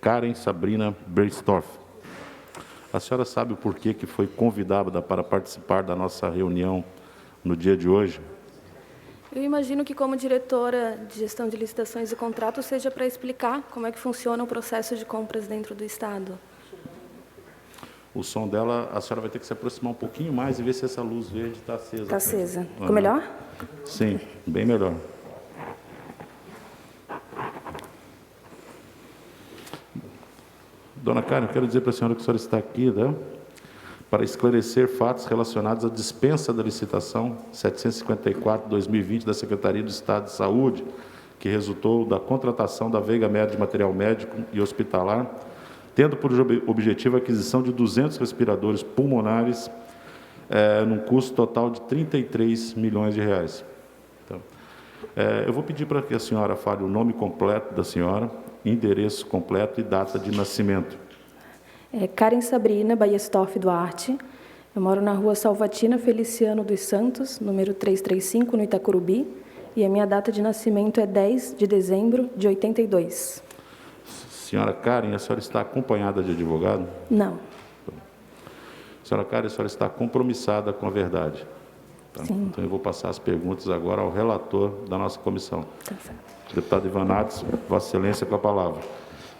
Karen Sabrina Berstorff. A senhora sabe o porquê que foi convidada para participar da nossa reunião no dia de hoje? Eu imagino que, como diretora de gestão de licitações e contratos, seja para explicar como é que funciona o processo de compras dentro do Estado. O som dela, a senhora vai ter que se aproximar um pouquinho mais e ver se essa luz verde está acesa. Está acesa. Ficou melhor? Sim, bem melhor. Dona Karen, eu quero dizer para a senhora que a senhora está aqui, né, para esclarecer fatos relacionados à dispensa da licitação 754/2020 da Secretaria do Estado de Saúde, que resultou da contratação da Veiga Med de material médico e hospitalar, tendo por objetivo a aquisição de 200 respiradores pulmonares, num custo total de R$ 33 milhões. Então, eu vou pedir para que a senhora fale o nome completo da senhora, endereço completo e data de nascimento. Karen Sabrina Berstorff Duarte. Eu moro na rua Salvatina Feliciano dos Santos, número 335, no Itacurubi, e a minha data de nascimento é 10 de dezembro de 82. Senhora Karen, a senhora está acompanhada de advogado? Não. Senhora Karen, a senhora está compromissada com a verdade? Tá? Sim. Então, eu vou passar as perguntas agora ao relator da nossa comissão. Tá certo. Deputado Ivan Nates, Vossa Excelência, com a palavra.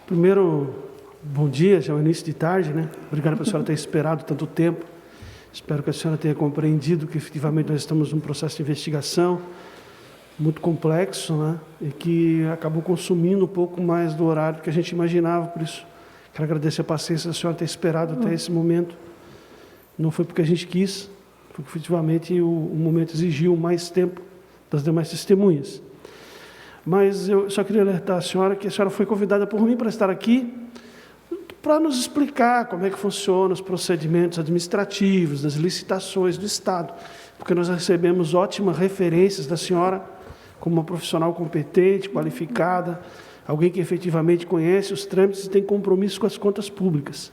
Primeiro, bom dia, já é o início de tarde, né? Obrigado pela senhora ter esperado tanto tempo. Espero que a senhora tenha compreendido que, efetivamente, nós estamos num processo de investigação muito complexo, né? E que acabou consumindo um pouco mais do horário que a gente imaginava. Por isso, quero agradecer a paciência da senhora ter esperado até esse momento. Não foi porque a gente quis, porque, efetivamente, o momento exigiu mais tempo das demais testemunhas. Mas eu só queria alertar a senhora que a senhora foi convidada por mim para estar aqui para nos explicar como é que funcionam os procedimentos administrativos, das licitações do Estado, porque nós recebemos ótimas referências da senhora como uma profissional competente, qualificada, alguém que efetivamente conhece os trâmites e tem compromisso com as contas públicas.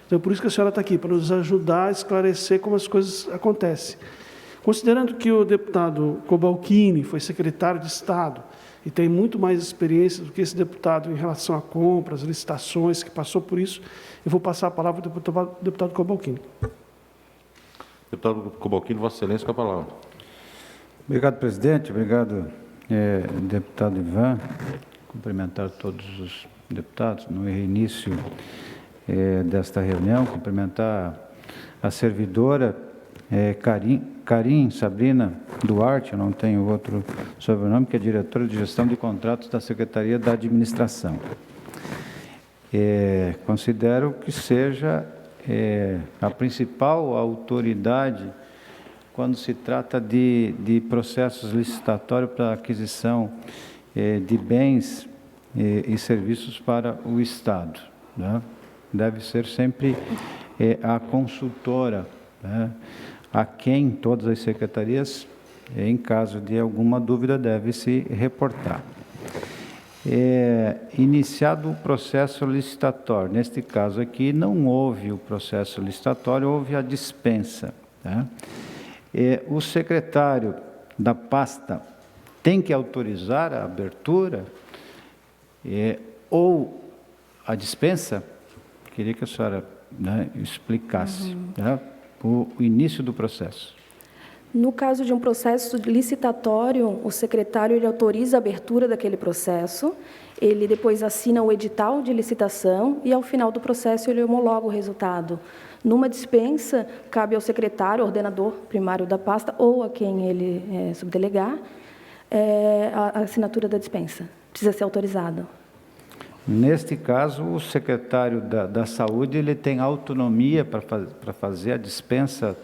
Então, por isso que a senhora está aqui, para nos ajudar a esclarecer como as coisas acontecem. Considerando que o deputado Cobalcini foi secretário de Estado e tem muito mais experiência do que esse deputado em relação a compras, licitações, que passou por isso, eu vou passar a palavra ao deputado Cobalcini. Deputado Cobalcini, Vossa Excelência, com a palavra. Obrigado, presidente. Obrigado, deputado Ivan. Cumprimentar todos os deputados no início desta reunião. Cumprimentar a servidora Karen Sabrina Duarte, eu não tenho outro sobrenome, que é diretora de gestão de contratos da Secretaria da Administração. Considero que seja a principal autoridade quando se trata de processos licitatórios para aquisição de bens e serviços para o Estado, né? Deve ser sempre a consultora, né, a quem todas as secretarias, em caso de alguma dúvida, deve se reportar. Iniciado o processo licitatório, neste caso aqui não houve o processo licitatório, houve a dispensa, tá? O secretário da pasta tem que autorizar a abertura ou a dispensa. Queria que a senhora, né, explicasse, né, o início do processo. No caso de um processo licitatório, o secretário ele autoriza a abertura daquele processo, ele depois assina o edital de licitação e, ao final do processo, ele homologa o resultado. Numa dispensa, cabe ao secretário, ordenador primário da pasta, ou a quem ele subdelegar, a assinatura da dispensa. Precisa ser autorizado. Neste caso, o secretário da Saúde ele tem autonomia para fazer a dispensa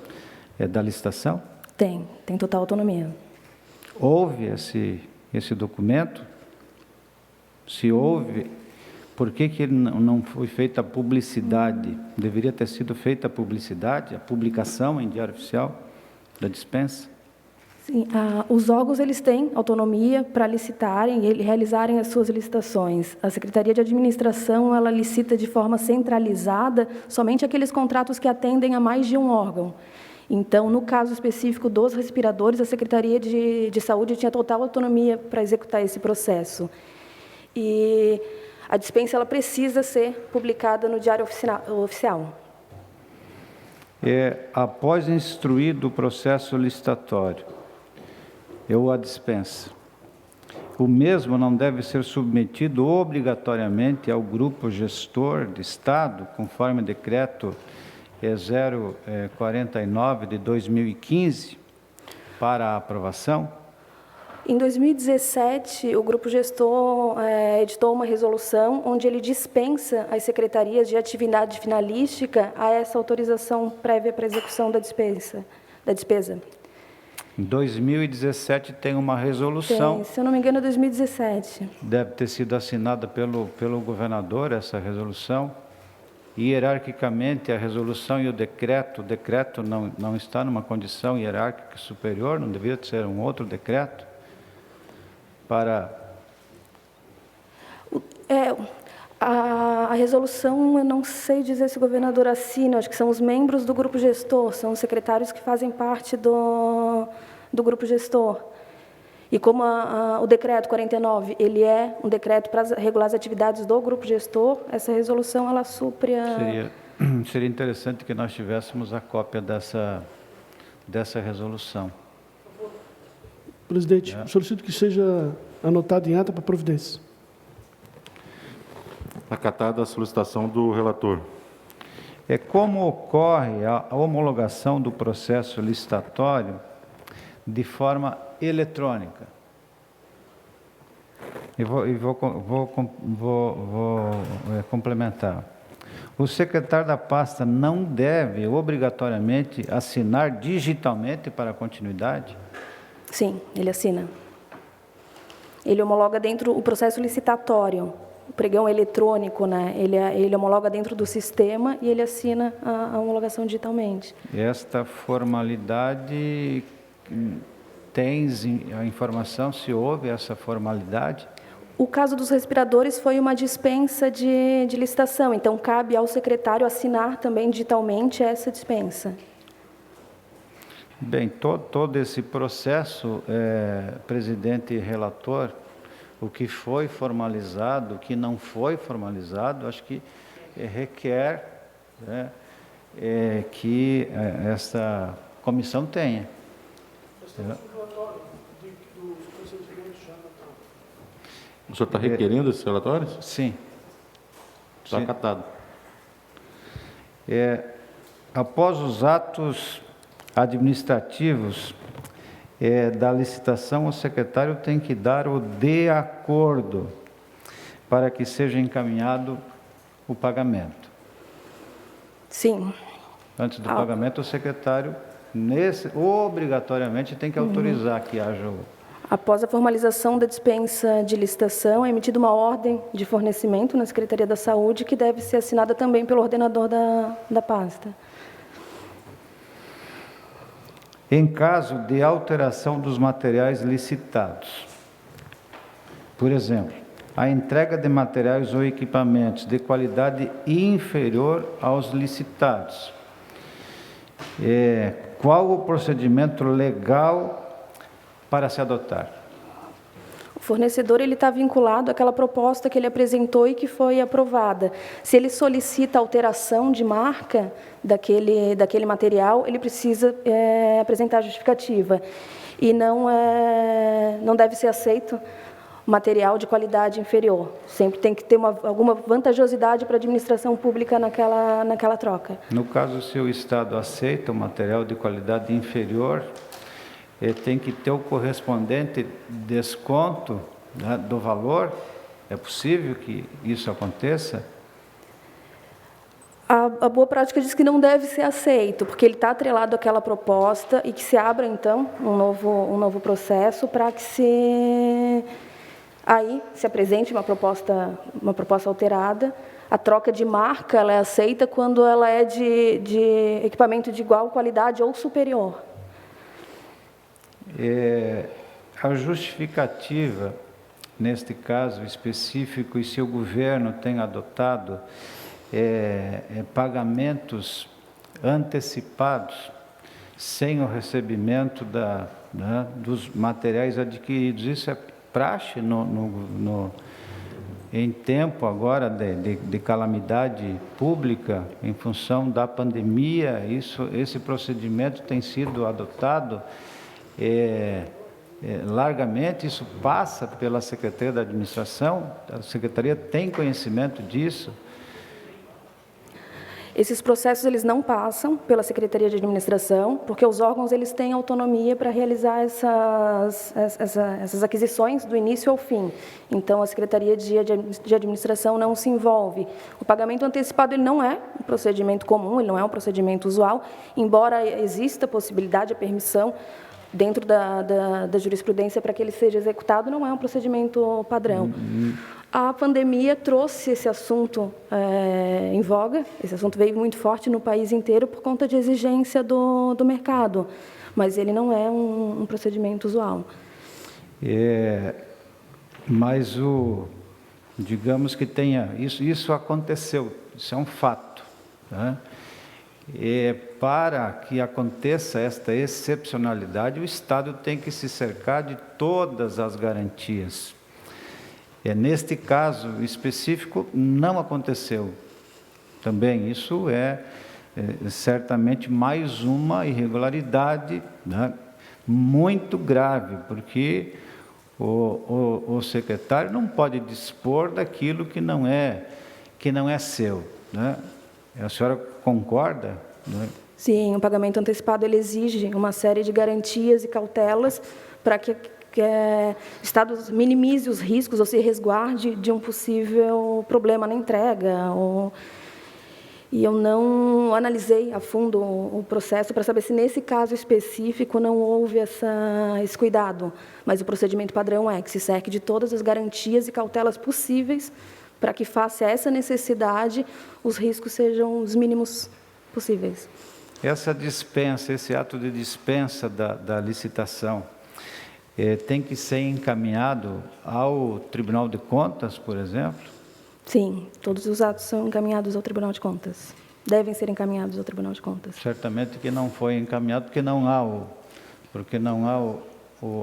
da licitação? Tem total autonomia. Houve esse documento? Se houve, por que ele não foi feita a publicidade? Deveria ter sido feita a publicidade, a publicação em Diário Oficial da dispensa? Sim, os órgãos eles têm autonomia para licitarem e realizarem as suas licitações. A Secretaria de Administração ela licita de forma centralizada somente aqueles contratos que atendem a mais de um órgão. Então, no caso específico dos respiradores, a Secretaria de Saúde tinha total autonomia para executar esse processo. E a dispensa ela precisa ser publicada no Diário Oficial. Após instruído o processo licitatório, ou a dispensa, o mesmo não deve ser submetido obrigatoriamente ao grupo gestor de Estado, conforme o decreto 049 de 2015, para a aprovação? Em 2017, o grupo gestor editou uma resolução onde ele dispensa as secretarias de atividade finalística a essa autorização prévia para execução da despesa. Em 2017 tem uma resolução. Tem, se eu não me engano, é 2017. Deve ter sido assinada pelo governador essa resolução. Hierarquicamente, a resolução e o decreto não está numa condição hierárquica superior, não deveria ser um outro decreto para... A resolução, eu não sei dizer se o governador assina, acho que são os membros do grupo gestor, são os secretários que fazem parte do grupo gestor. E como o decreto 49, ele é um decreto para regular as atividades do grupo gestor, essa resolução, ela supre a... Seria interessante que nós tivéssemos a cópia dessa resolução. Presidente, solicito que seja anotado em ata para providência. Acatada a solicitação do relator. Como ocorre a homologação do processo licitatório de forma eletrônica? Vou complementar. O secretário da pasta não deve obrigatoriamente assinar digitalmente para a continuidade? Sim, ele assina. Ele homologa dentro o processo licitatório, o pregão eletrônico, né? Ele homologa dentro do sistema e ele assina a homologação digitalmente. Esta formalidade, tens a informação se houve essa formalidade? O caso dos respiradores foi uma dispensa de licitação, então cabe ao secretário assinar também digitalmente essa dispensa. Bem, todo esse processo, presidente e relator, o que foi formalizado, o que não foi formalizado, acho que requer, né, que esta comissão tenha. O senhor está requerendo esses relatórios? Sim. Está acatado. Após os atos administrativos da licitação, o secretário tem que dar o de acordo para que seja encaminhado o pagamento. Sim. Antes do pagamento, o secretário obrigatoriamente tem que autorizar que haja o... Após a formalização da dispensa de licitação, é emitida uma ordem de fornecimento na Secretaria da Saúde, que deve ser assinada também pelo ordenador da pasta. Em caso de alteração dos materiais licitados, por exemplo, a entrega de materiais ou equipamentos de qualidade inferior aos licitados, qual o procedimento legal para se adotar? O fornecedor está vinculado àquela proposta que ele apresentou e que foi aprovada. Se ele solicita alteração de marca daquele material, ele precisa apresentar a justificativa. E não deve ser aceito material de qualidade inferior. Sempre tem que ter alguma vantajosidade para a administração pública naquela troca. No caso, se o Estado aceita o material de qualidade inferior, tem que ter o correspondente desconto, né, do valor. É possível que isso aconteça? A boa prática diz que não deve ser aceito, porque ele está atrelado àquela proposta e que se abra, então, um novo processo para que se apresente uma proposta alterada. A troca de marca ela é aceita quando ela é de equipamento de igual qualidade ou superior. A justificativa, neste caso específico, e se o governo tem adotado pagamentos antecipados sem o recebimento dos materiais adquiridos, isso é praxe em tempo agora de calamidade pública, em função da pandemia, esse procedimento tem sido adotado largamente, isso passa pela Secretaria da Administração, a Secretaria tem conhecimento disso? Esses processos eles não passam pela Secretaria de Administração, porque os órgãos eles têm autonomia para realizar essas aquisições do início ao fim. Então, a Secretaria de Administração não se envolve. O pagamento antecipado ele não é um procedimento comum, ele não é um procedimento usual, embora exista a possibilidade, a permissão, dentro da jurisprudência para que ele seja executado, não é um procedimento padrão. A pandemia trouxe esse assunto em voga, esse assunto veio muito forte no país inteiro por conta de exigência do mercado, mas ele não é um procedimento usual. Mas digamos que tenha, isso aconteceu, isso é um fato, né? Para que aconteça esta excepcionalidade, o Estado tem que se cercar de todas as garantias. Neste caso específico, não aconteceu. Também isso certamente mais uma irregularidade, né, muito grave, porque o secretário não pode dispor daquilo que não é seu, né? A senhora concorda, né? Sim, o pagamento antecipado ele exige uma série de garantias e cautelas para que o Estado minimize os riscos ou se resguarde de um possível problema na entrega. E eu não analisei a fundo o processo para saber se, nesse caso específico, não houve esse cuidado. Mas o procedimento padrão é que se cerque de todas as garantias e cautelas possíveis para que, face a essa necessidade, os riscos sejam os mínimos possíveis. Essa dispensa, esse ato de dispensa da licitação, tem que ser encaminhado ao Tribunal de Contas, por exemplo? Sim, todos os atos são encaminhados ao Tribunal de Contas. Devem ser encaminhados ao Tribunal de Contas. Certamente que não foi encaminhado porque não há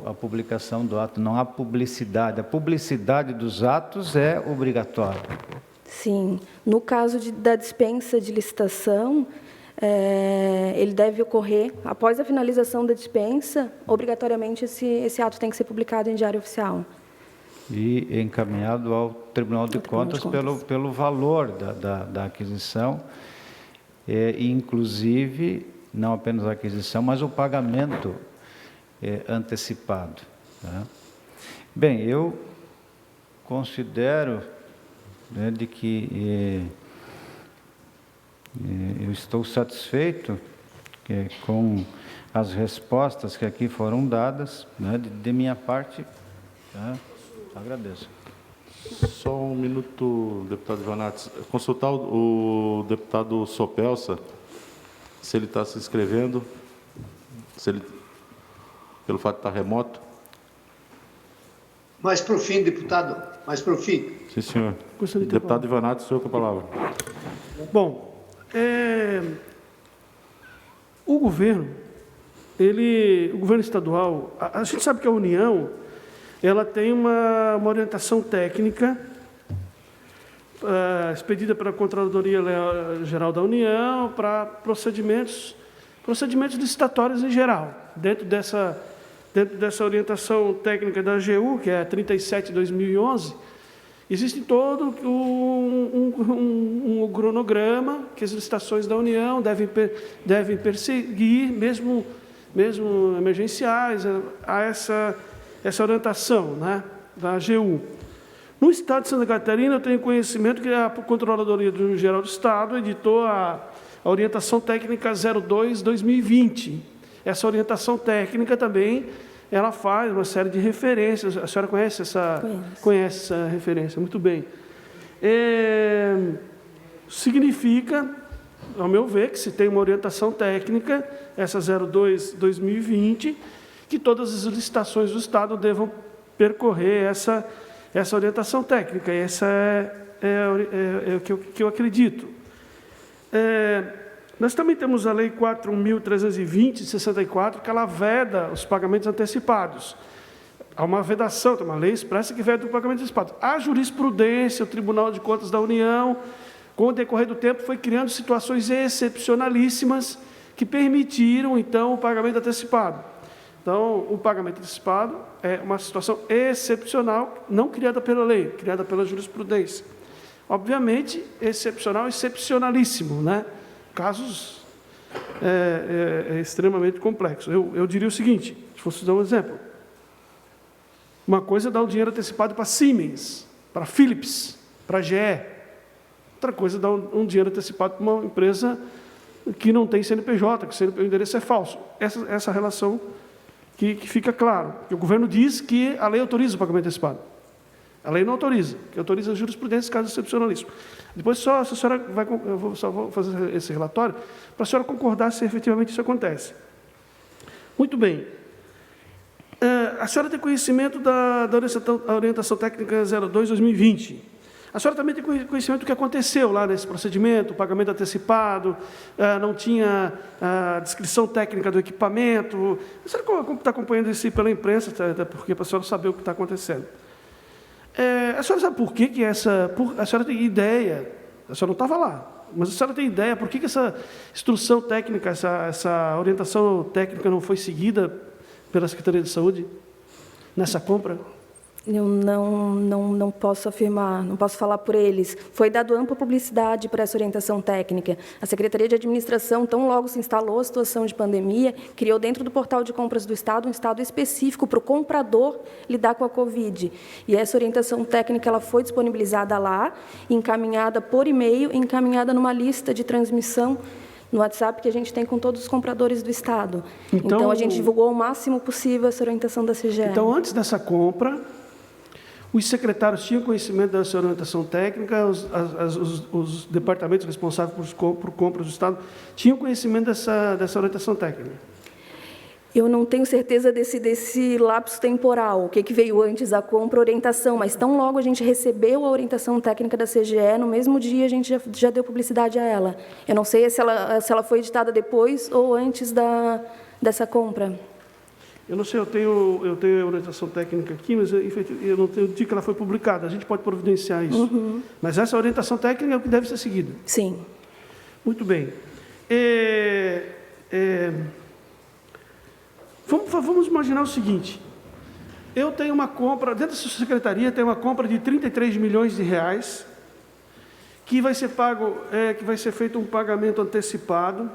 a publicação do ato, não há publicidade. A publicidade dos atos é obrigatória. Sim. No caso da dispensa de licitação, ele deve ocorrer após a finalização da dispensa. Obrigatoriamente, esse ato tem que ser publicado em Diário Oficial. E encaminhado ao Tribunal de Contas pelo valor da aquisição, inclusive, não apenas a aquisição, mas o pagamento antecipado, né? Bem, eu considero, né, de que eu estou satisfeito com as respostas que aqui foram dadas, né, de minha parte, né, agradeço. Só um minuto, deputado Ivanates. Consultar o deputado Sopelsa, se ele está se inscrevendo, pelo fato de estar remoto. Mais para o fim, deputado, mais para o fim. Sim, senhor. Deputado Ivanates, o senhor com a palavra. Bom, o governo estadual, a gente sabe que a União, ela tem uma orientação técnica expedida pela Controladoria Geral da União para procedimentos licitatórios em geral. Dentro dessa orientação técnica da AGU, que é 37/2011, existe todo um cronograma que as licitações da União devem perseguir, mesmo emergenciais, a essa orientação, né, da AGU. No Estado de Santa Catarina, eu tenho conhecimento que a Controladoria Geral do Estado editou a orientação técnica 02/2020. Essa orientação técnica também, ela faz uma série de referências. A senhora conhece essa referência? Muito bem. Significa, ao meu ver, que se tem uma orientação técnica, essa 02/2020, que todas as licitações do Estado devam percorrer essa orientação técnica. Essa é o que eu acredito. Nós também temos a Lei 4.320, de 64, que ela veda os pagamentos antecipados. há uma vedação, tem uma lei expressa que veda o pagamento antecipado. A jurisprudência, o Tribunal de Contas da União, com o decorrer do tempo, foi criando situações excepcionalíssimas que permitiram, então, o pagamento antecipado. Então, o pagamento antecipado é uma situação excepcional, não criada pela lei, criada pela jurisprudência. Obviamente, excepcional, excepcionalíssimo, né? Casos extremamente complexos. Eu diria o seguinte, se fosse dar um exemplo. Uma coisa é dar um dinheiro antecipado para Siemens, para Philips, para GE. Outra coisa é dar um dinheiro antecipado para uma empresa que não tem CNPJ, que o endereço é falso. Essa relação que fica claro. Que o governo diz que a lei autoriza o pagamento antecipado. A lei não autoriza, que autoriza a jurisprudência, caso excepcionalíssimo. Depois, se a senhora eu vou fazer esse relatório, para a senhora concordar se efetivamente isso acontece. Muito bem. A senhora tem conhecimento da orientação técnica 02/2020. A senhora também tem conhecimento do que aconteceu lá nesse procedimento, o pagamento antecipado, não tinha a descrição técnica do equipamento. A senhora está acompanhando isso pela imprensa, até porque para a senhora saber o que está acontecendo. A senhora sabe por que a senhora tem ideia, a senhora não estava lá, mas a senhora tem ideia por que essa instrução técnica, essa orientação técnica não foi seguida pela Secretaria de Saúde nessa compra? Eu não posso afirmar, não posso falar por eles. Foi dado ampla publicidade para essa orientação técnica. A Secretaria de Administração, tão logo se instalou a situação de pandemia, criou dentro do portal de compras do Estado um estado específico para o comprador lidar com a Covid. E essa orientação técnica ela foi disponibilizada lá, encaminhada por e-mail, encaminhada numa lista de transmissão no WhatsApp que a gente tem com todos os compradores do Estado. Então a gente divulgou o máximo possível essa orientação da CGE. Então, antes dessa compra, os secretários tinham conhecimento dessa orientação técnica, os departamentos responsáveis por compras do Estado tinham conhecimento dessa orientação técnica? Eu não tenho certeza desse lapso temporal, o que veio antes da compra, orientação, mas tão logo a gente recebeu a orientação técnica da CGE, no mesmo dia a gente já deu publicidade a ela. Eu não sei se ela foi editada depois ou antes dessa compra. Eu não sei, eu tenho a orientação técnica aqui, mas eu não tenho dia que ela foi publicada. A gente pode providenciar isso. Uhum. Mas essa orientação técnica é o que deve ser seguido. Sim. Muito bem. Vamos imaginar o seguinte. Eu tenho uma compra, dentro dessa secretaria, tem uma compra de 33 milhões de reais, que vai ser pago, que vai ser feito um pagamento antecipado,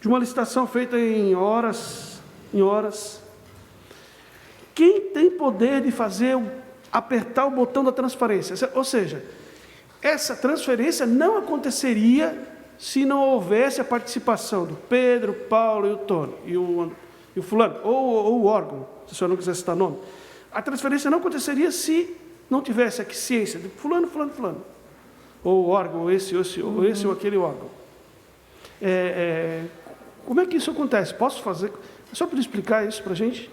de uma licitação feita em horas. Quem tem poder de apertar o botão da transferência? Ou seja, essa transferência não aconteceria se não houvesse a participação do Pedro, Paulo e o Tony, e o fulano, ou o órgão, se o senhor não quiser citar nome. A transferência não aconteceria se não tivesse a ciência de fulano, ou o órgão, ou esse ou aquele órgão. Como é que isso acontece? Posso fazer? Só para explicar isso para a gente.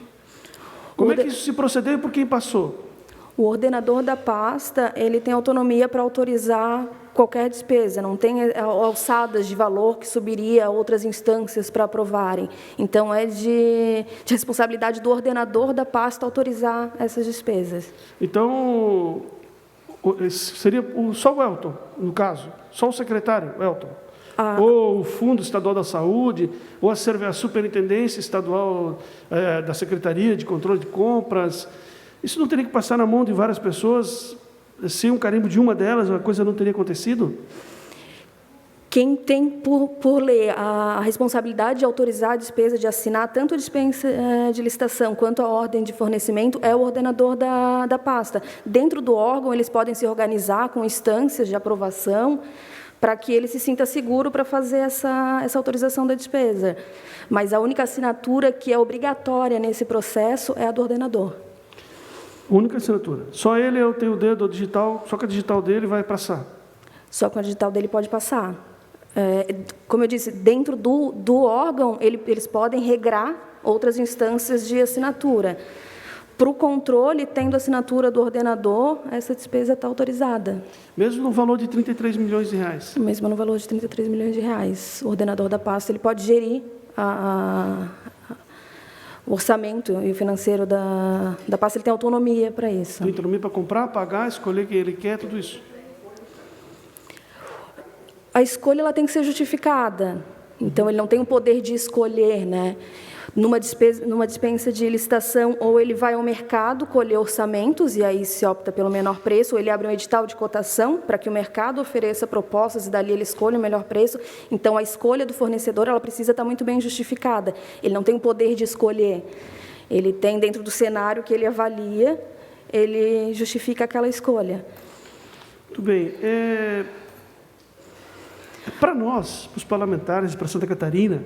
Como é que isso se procedeu e por quem passou? O ordenador da pasta, ele tem autonomia para autorizar qualquer despesa, não tem alçadas de valor que subiria a outras instâncias para aprovarem. Então, é de responsabilidade do ordenador da pasta autorizar essas despesas. Então, seria só o Elton, no caso? Só o secretário, Elton? Ou o Fundo Estadual da Saúde, ou a Superintendência Estadual da Secretaria de Controle de Compras. Isso não teria que passar na mão de várias pessoas? Sem um carimbo de uma delas, a coisa não teria acontecido? Quem tem, por lei, a responsabilidade de autorizar a despesa, de assinar tanto a dispensa de licitação quanto a ordem de fornecimento, é o ordenador da pasta. Dentro do órgão, eles podem se organizar com instâncias de aprovação, para que ele se sinta seguro para fazer essa autorização da despesa. Mas a única assinatura que é obrigatória nesse processo é a do ordenador. Única assinatura. Só ele tem o dedo digital, só que a digital dele vai passar. Só com a digital dele pode passar. Como eu disse, dentro do órgão, eles podem regrar outras instâncias de assinatura. Para o controle, tendo a assinatura do ordenador, essa despesa está autorizada. Mesmo no valor de 33 milhões de reais? Mesmo no valor de 33 milhões de reais. O ordenador da pasta ele pode gerir O orçamento e o financeiro da pasta, ele tem autonomia para isso. Tem autonomia para comprar, pagar, escolher quem ele quer, tudo isso. A escolha ela tem que ser justificada. Então, ele não tem o poder de escolher, né? Numa dispensa de licitação, ou ele vai ao mercado colher orçamentos, e aí se opta pelo menor preço, ou ele abre um edital de cotação para que o mercado ofereça propostas e dali ele escolha o melhor preço. Então, a escolha do fornecedor ela precisa estar muito bem justificada. Ele não tem o poder de escolher. Ele tem, dentro do cenário que ele avalia, ele justifica aquela escolha. Muito bem. Para nós, para os parlamentares, para Santa Catarina,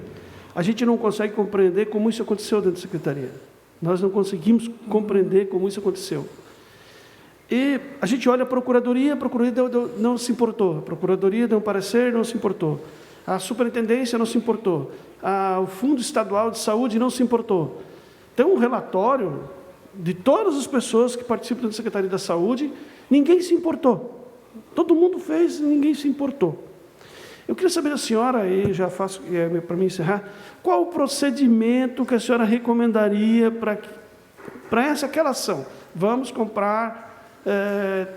a gente não consegue compreender como isso aconteceu dentro da Secretaria. Nós não conseguimos compreender como isso aconteceu. E a gente olha a Procuradoria não se importou. A Procuradoria deu um parecer, não se importou. A Superintendência não se importou. O Fundo Estadual de Saúde não se importou. Tem um relatório de todas as pessoas que participam da Secretaria da Saúde, ninguém se importou. Todo mundo fez e ninguém se importou. Eu queria saber da senhora, e já faço para mim encerrar, qual o procedimento que a senhora recomendaria para aquela ação? Vamos comprar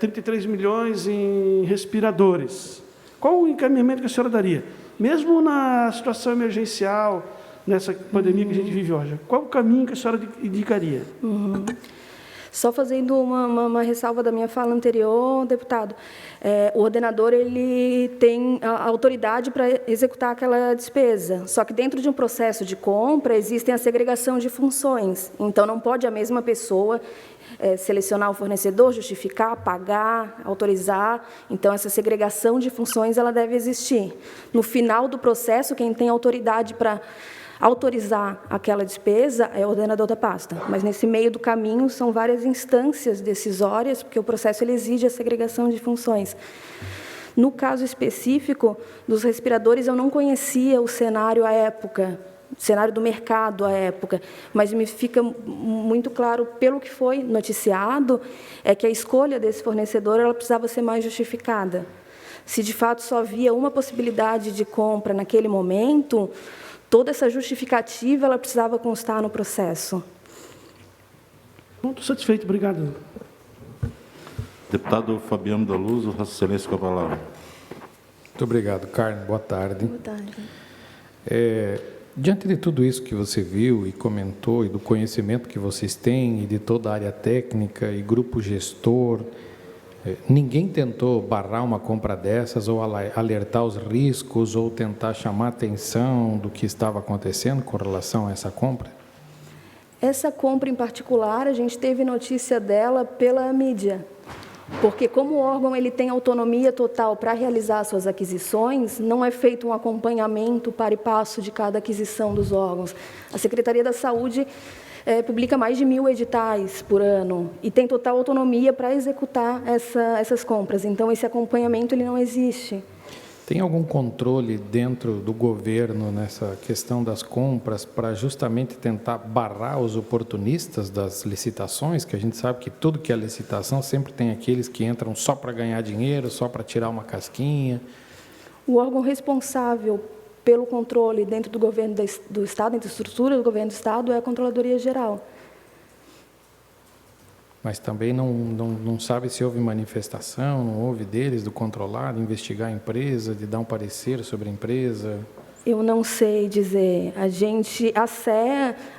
33 milhões em respiradores. Qual o encaminhamento que a senhora daria? Mesmo na situação emergencial, nessa pandemia que a gente vive hoje, qual o caminho que a senhora indicaria? Só fazendo uma ressalva da minha fala anterior, deputado, o ordenador ele tem a autoridade para executar aquela despesa, só que dentro de um processo de compra existem a segregação de funções, então não pode a mesma pessoa selecionar o fornecedor, justificar, pagar, autorizar, então essa segregação de funções ela deve existir. No final do processo, quem tem autoridade para autorizar aquela despesa é o ordenador da pasta, mas nesse meio do caminho são várias instâncias decisórias, porque o processo ele exige a segregação de funções. No caso específico dos respiradores, eu não conhecia o cenário à época, o cenário do mercado à época, mas me fica muito claro, pelo que foi noticiado, é que a escolha desse fornecedor ela precisava ser mais justificada. Se de fato só havia uma possibilidade de compra naquele momento, toda essa justificativa ela precisava constar no processo. Estou satisfeito, obrigado. Deputado Fabiano da Luz, Vossa Excelência com a palavra. Muito obrigado, Carmen. Boa tarde. Boa tarde. Diante de tudo isso que você viu e comentou, e do conhecimento que vocês têm, e de toda a área técnica e grupo gestor, ninguém tentou barrar uma compra dessas ou alertar os riscos ou tentar chamar a atenção do que estava acontecendo com relação a essa compra? Essa compra em particular, a gente teve notícia dela pela mídia, porque como o órgão ele tem autonomia total para realizar suas aquisições, não é feito um acompanhamento para e passo de cada aquisição dos órgãos. A Secretaria da Saúde publica mais de 1.000 editais por ano e tem total autonomia para executar essas compras. Então, esse acompanhamento ele não existe. Tem algum controle dentro do governo nessa questão das compras para justamente tentar barrar os oportunistas das licitações? Que a gente sabe que tudo que é licitação sempre tem aqueles que entram só para ganhar dinheiro, só para tirar uma casquinha. O órgão responsável pelo controle dentro do governo do Estado, dentro da estrutura do governo do Estado, é a Controladoria Geral. Mas também não sabe se houve manifestação, não houve deles, do controlado, investigar a empresa, de dar um parecer sobre a empresa? Eu não sei dizer. A SE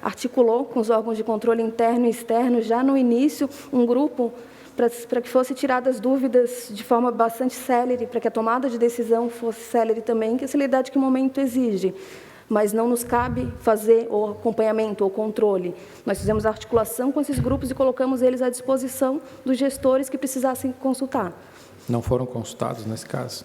articulou com os órgãos de controle interno e externo, já no início, um grupo para que fossem tiradas dúvidas de forma bastante célere, para que a tomada de decisão fosse célere também, que é a celeridade que o momento exige. Mas não nos cabe fazer o acompanhamento ou controle. Nós fizemos a articulação com esses grupos e colocamos eles à disposição dos gestores que precisassem consultar. Não foram consultados nesse caso?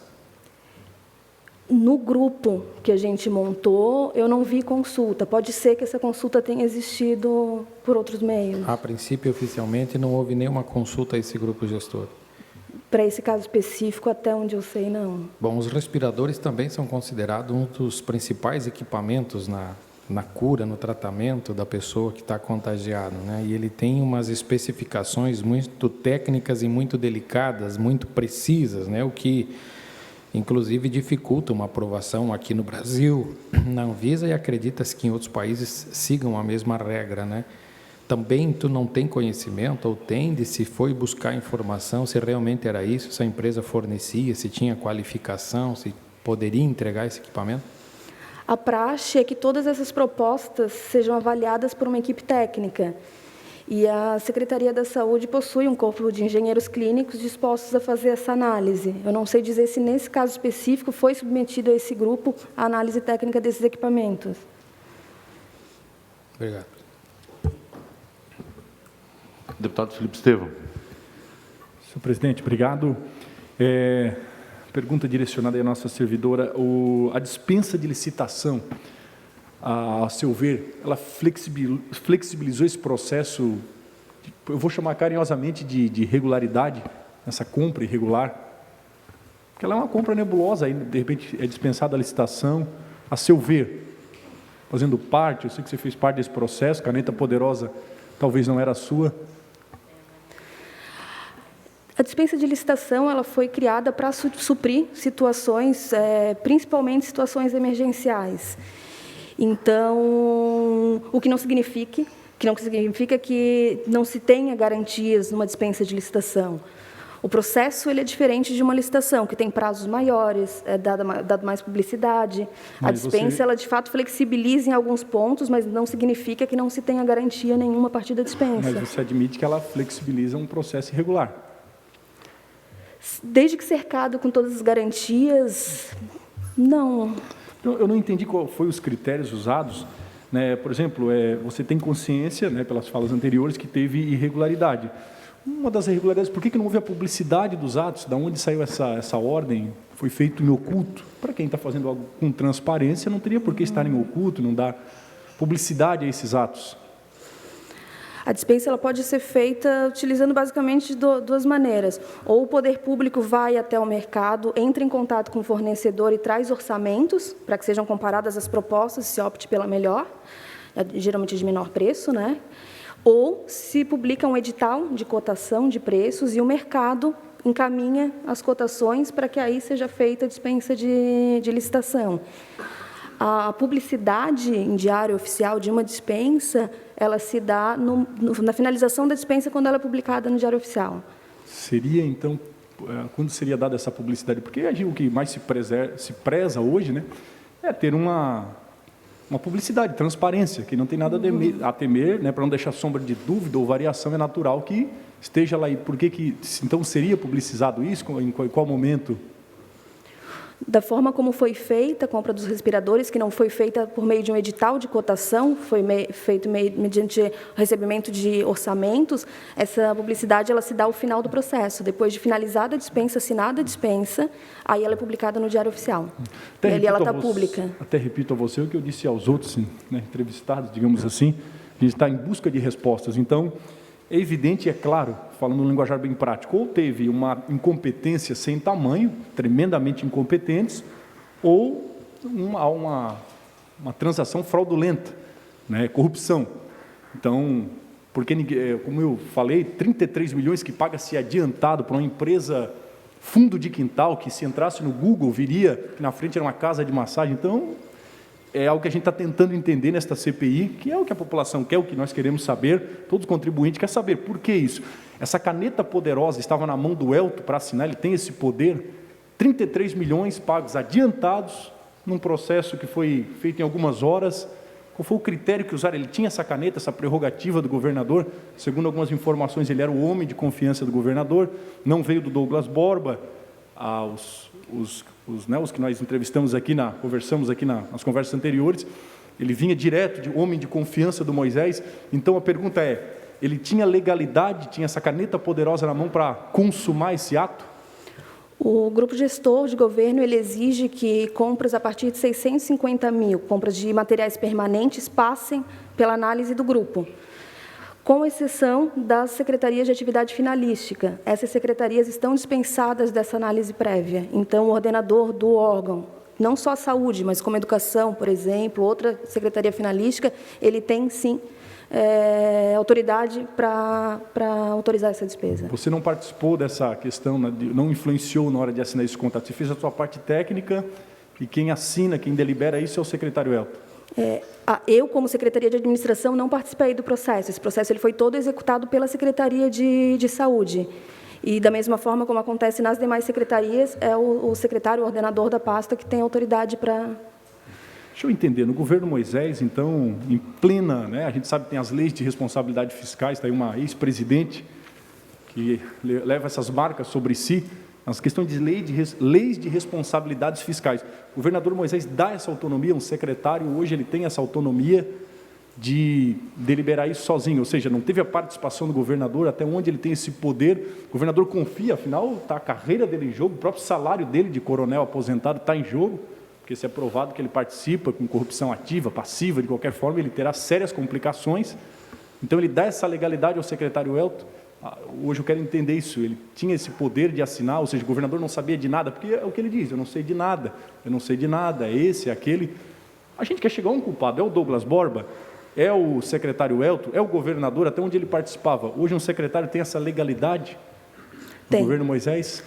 No grupo que a gente montou, eu não vi consulta. Pode ser que essa consulta tenha existido por outros meios. A princípio, oficialmente, não houve nenhuma consulta a esse grupo gestor? Para esse caso específico, até onde eu sei, não. Bom, os respiradores também são considerados um dos principais equipamentos na cura, no tratamento da pessoa que está contagiada, né? E ele tem umas especificações muito técnicas e muito delicadas, muito precisas, né? O que inclusive dificulta uma aprovação aqui no Brasil, na Anvisa, e acredita-se que em outros países sigam a mesma regra, né? Também tu não tem conhecimento, ou tem, de se foi buscar informação, se realmente era isso, se a empresa fornecia, se tinha qualificação, se poderia entregar esse equipamento? A praxe é que todas essas propostas sejam avaliadas por uma equipe técnica. E a Secretaria da Saúde possui um corpo de engenheiros clínicos dispostos a fazer essa análise. Eu não sei dizer se, nesse caso específico, foi submetido a esse grupo a análise técnica desses equipamentos. Obrigado. Deputado Felipe Estevão. Senhor presidente, obrigado. Pergunta direcionada à nossa servidora. A dispensa de licitação, a seu ver, ela flexibilizou esse processo, eu vou chamar carinhosamente de irregularidade, essa compra irregular? Porque ela é uma compra nebulosa, aí de repente é dispensada a licitação, a seu ver, fazendo parte, eu sei que você fez parte desse processo, caneta poderosa talvez não era a sua. A dispensa de licitação ela foi criada para suprir situações, principalmente situações emergenciais. Então, o que não significa que não se tenha garantias numa dispensa de licitação. O processo ele é diferente de uma licitação, que tem prazos maiores, dado mais publicidade. A dispensa, ela de fato flexibiliza em alguns pontos, mas não significa que não se tenha garantia nenhuma a partir da dispensa. Mas você admite que ela flexibiliza um processo irregular? Desde que cercado com todas as garantias, não. Eu não entendi qual foi os critérios usados, né? Por exemplo, você tem consciência, né, pelas falas anteriores, que teve irregularidade. Uma das irregularidades, por que não houve a publicidade dos atos? Da onde saiu essa ordem? Foi feito em oculto? Para quem está fazendo algo com transparência, não teria por que estar em oculto, não dar publicidade a esses atos. A dispensa ela pode ser feita utilizando basicamente duas maneiras. Ou o poder público vai até o mercado, entra em contato com o fornecedor e traz orçamentos para que sejam comparadas as propostas, se opte pela melhor, geralmente de menor preço, né? Ou se publica um edital de cotação de preços e o mercado encaminha as cotações para que aí seja feita a dispensa de licitação. A publicidade em diário oficial de uma dispensa, ela se dá na finalização da dispensa, quando ela é publicada no diário oficial. Seria, então, quando seria dada essa publicidade? Porque o que mais se preza hoje, né, é ter uma publicidade, transparência, que não tem nada a temer, né, para não deixar sombra de dúvida ou variação, é natural que esteja lá. E por que então seria publicizado isso? Em qual momento? Da forma como foi feita a compra dos respiradores, que não foi feita por meio de um edital de cotação, foi feito mediante o recebimento de orçamentos, essa publicidade ela se dá ao final do processo. Depois de finalizada a dispensa, assinada a dispensa, aí ela é publicada no Diário Oficial. E ali ela está pública. Até repito a você o que eu disse aos outros, né, entrevistados, digamos assim, a gente está em busca de respostas. Então, é evidente e é claro, falando no linguajar bem prático, ou teve uma incompetência sem tamanho, tremendamente incompetentes, ou uma transação fraudulenta, né, corrupção. Então, porque, como eu falei, 33 milhões que paga-se adiantado para uma empresa fundo de quintal, que se entrasse no Google, viria que na frente era uma casa de massagem. Então, é algo que a gente está tentando entender nesta CPI, que é o que a população quer, o que nós queremos saber, todos os contribuintes querem saber. Por que isso? Essa caneta poderosa estava na mão do Elton para assinar, ele tem esse poder, 33 milhões pagos adiantados, num processo que foi feito em algumas horas. Qual foi o critério que usaram? Ele tinha essa caneta, essa prerrogativa do governador, segundo algumas informações, ele era o homem de confiança do governador, não veio do Douglas Borba, os que nós entrevistamos aqui, conversamos aqui nas conversas anteriores, ele vinha direto de homem de confiança do Moisés. Então a pergunta é, ele tinha legalidade, tinha essa caneta poderosa na mão para consumar esse ato? O grupo gestor de governo ele exige que compras a partir de 650 mil, compras de materiais permanentes, passem pela análise do grupo, com exceção das secretarias de atividade finalística. Essas secretarias estão dispensadas dessa análise prévia. Então, o ordenador do órgão não só a saúde, mas como a educação, por exemplo, outra secretaria finalística, ele tem, sim, autoridade para autorizar essa despesa. Você não participou dessa questão, né, não influenciou na hora de assinar esse contrato, você fez a sua parte técnica e quem assina, quem delibera isso é o secretário Elton. Eu, como Secretaria de Administração, não participei do processo. Esse processo ele foi todo executado pela Secretaria de Saúde. E, da mesma forma como acontece nas demais secretarias, é o secretário, o ordenador da pasta, que tem autoridade para... Deixa eu entender, no governo Moisés, então, em plena, né, a gente sabe que tem as leis de responsabilidade fiscais, está aí uma ex-presidente que leva essas marcas sobre si, as questões de leis de responsabilidades fiscais. O governador Moisés dá essa autonomia, um secretário, hoje ele tem essa autonomia de deliberar isso sozinho, ou seja, não teve a participação do governador, até onde ele tem esse poder, o governador confia, afinal, está a carreira dele em jogo, o próprio salário dele de coronel aposentado está em jogo, porque se é provado que ele participa com corrupção ativa, passiva, de qualquer forma, ele terá sérias complicações. Então, ele dá essa legalidade ao secretário Elton. Hoje eu quero entender isso, ele tinha esse poder de assinar, ou seja, o governador não sabia de nada, porque é o que ele diz, eu não sei de nada, é esse, é aquele. A gente quer chegar a um culpado, é o Douglas Borba, é o secretário Elton, é o governador, até onde ele participava. Hoje um secretário tem essa legalidade do governo Moisés?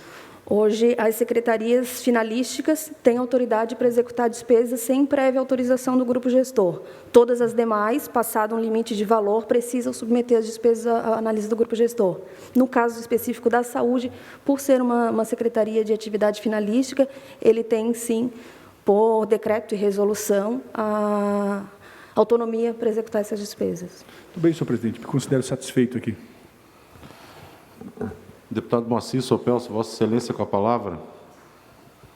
Hoje, as secretarias finalísticas têm autoridade para executar despesas sem prévia autorização do grupo gestor. Todas as demais, passado um limite de valor, precisam submeter as despesas à análise do grupo gestor. No caso específico da saúde, por ser uma secretaria de atividade finalística, ele tem, sim, por decreto e resolução, a autonomia para executar essas despesas. Muito bem, senhor presidente, me considero satisfeito aqui. Deputado Moacir Sopelso, Vossa Excelência, com a palavra.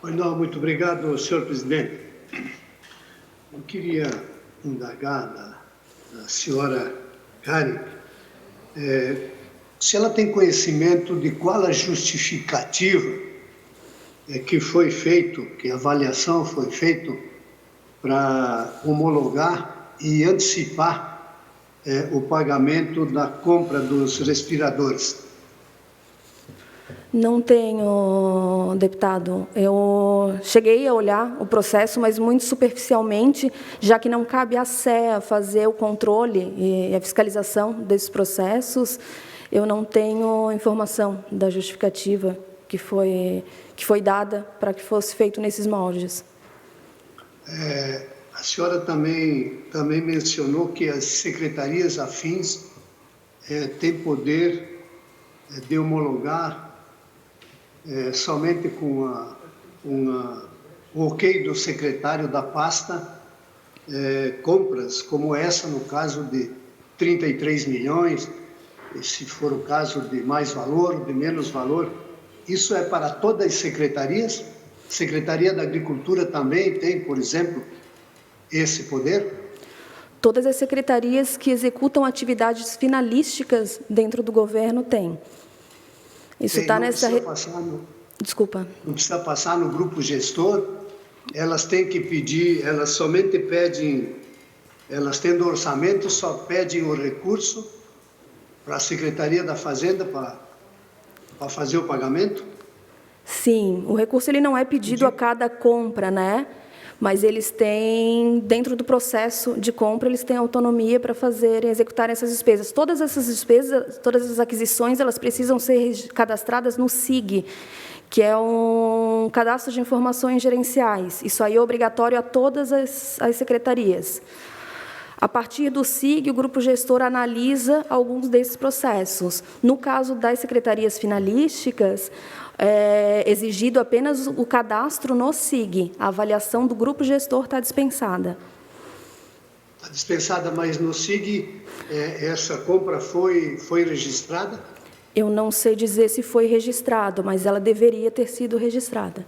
Não, muito obrigado, senhor presidente. Eu queria indagar da senhora Karen se ela tem conhecimento de qual a justificativa que foi feito, que a avaliação foi feita para homologar e antecipar o pagamento da compra dos respiradores. Não tenho, deputado. Eu cheguei a olhar o processo, mas muito superficialmente, já que não cabe à SEA fazer o controle e a fiscalização desses processos, eu não tenho informação da justificativa que foi dada para que fosse feito nesses moldes. A senhora também mencionou que as secretarias afins têm poder de homologar somente com o ok do secretário da pasta, compras como essa, no caso de 33 milhões, se for o caso de mais valor, de menos valor. Isso é para todas as secretarias? Secretaria da Agricultura também tem, por exemplo, esse poder? Todas as secretarias que executam atividades finalísticas dentro do governo têm. Isso está nessa... Desculpa. Não precisa passar no grupo gestor, elas têm que pedir, elas somente pedem, elas tendo orçamento, só pedem o recurso para a Secretaria da Fazenda para fazer o pagamento? Sim, o recurso ele não é pedido a cada compra, né? Mas eles têm, dentro do processo de compra, eles têm autonomia para executar essas despesas. Todas essas despesas, todas essas aquisições, elas precisam ser cadastradas no SIG, que é um cadastro de informações gerenciais. Isso aí é obrigatório a todas as secretarias. A partir do SIG, o grupo gestor analisa alguns desses processos. No caso das secretarias finalísticas, é exigido apenas o cadastro no SIG. A avaliação do grupo gestor está dispensada. Está dispensada, mas no SIG essa compra foi registrada? Eu não sei dizer se foi registrado, mas ela deveria ter sido registrada.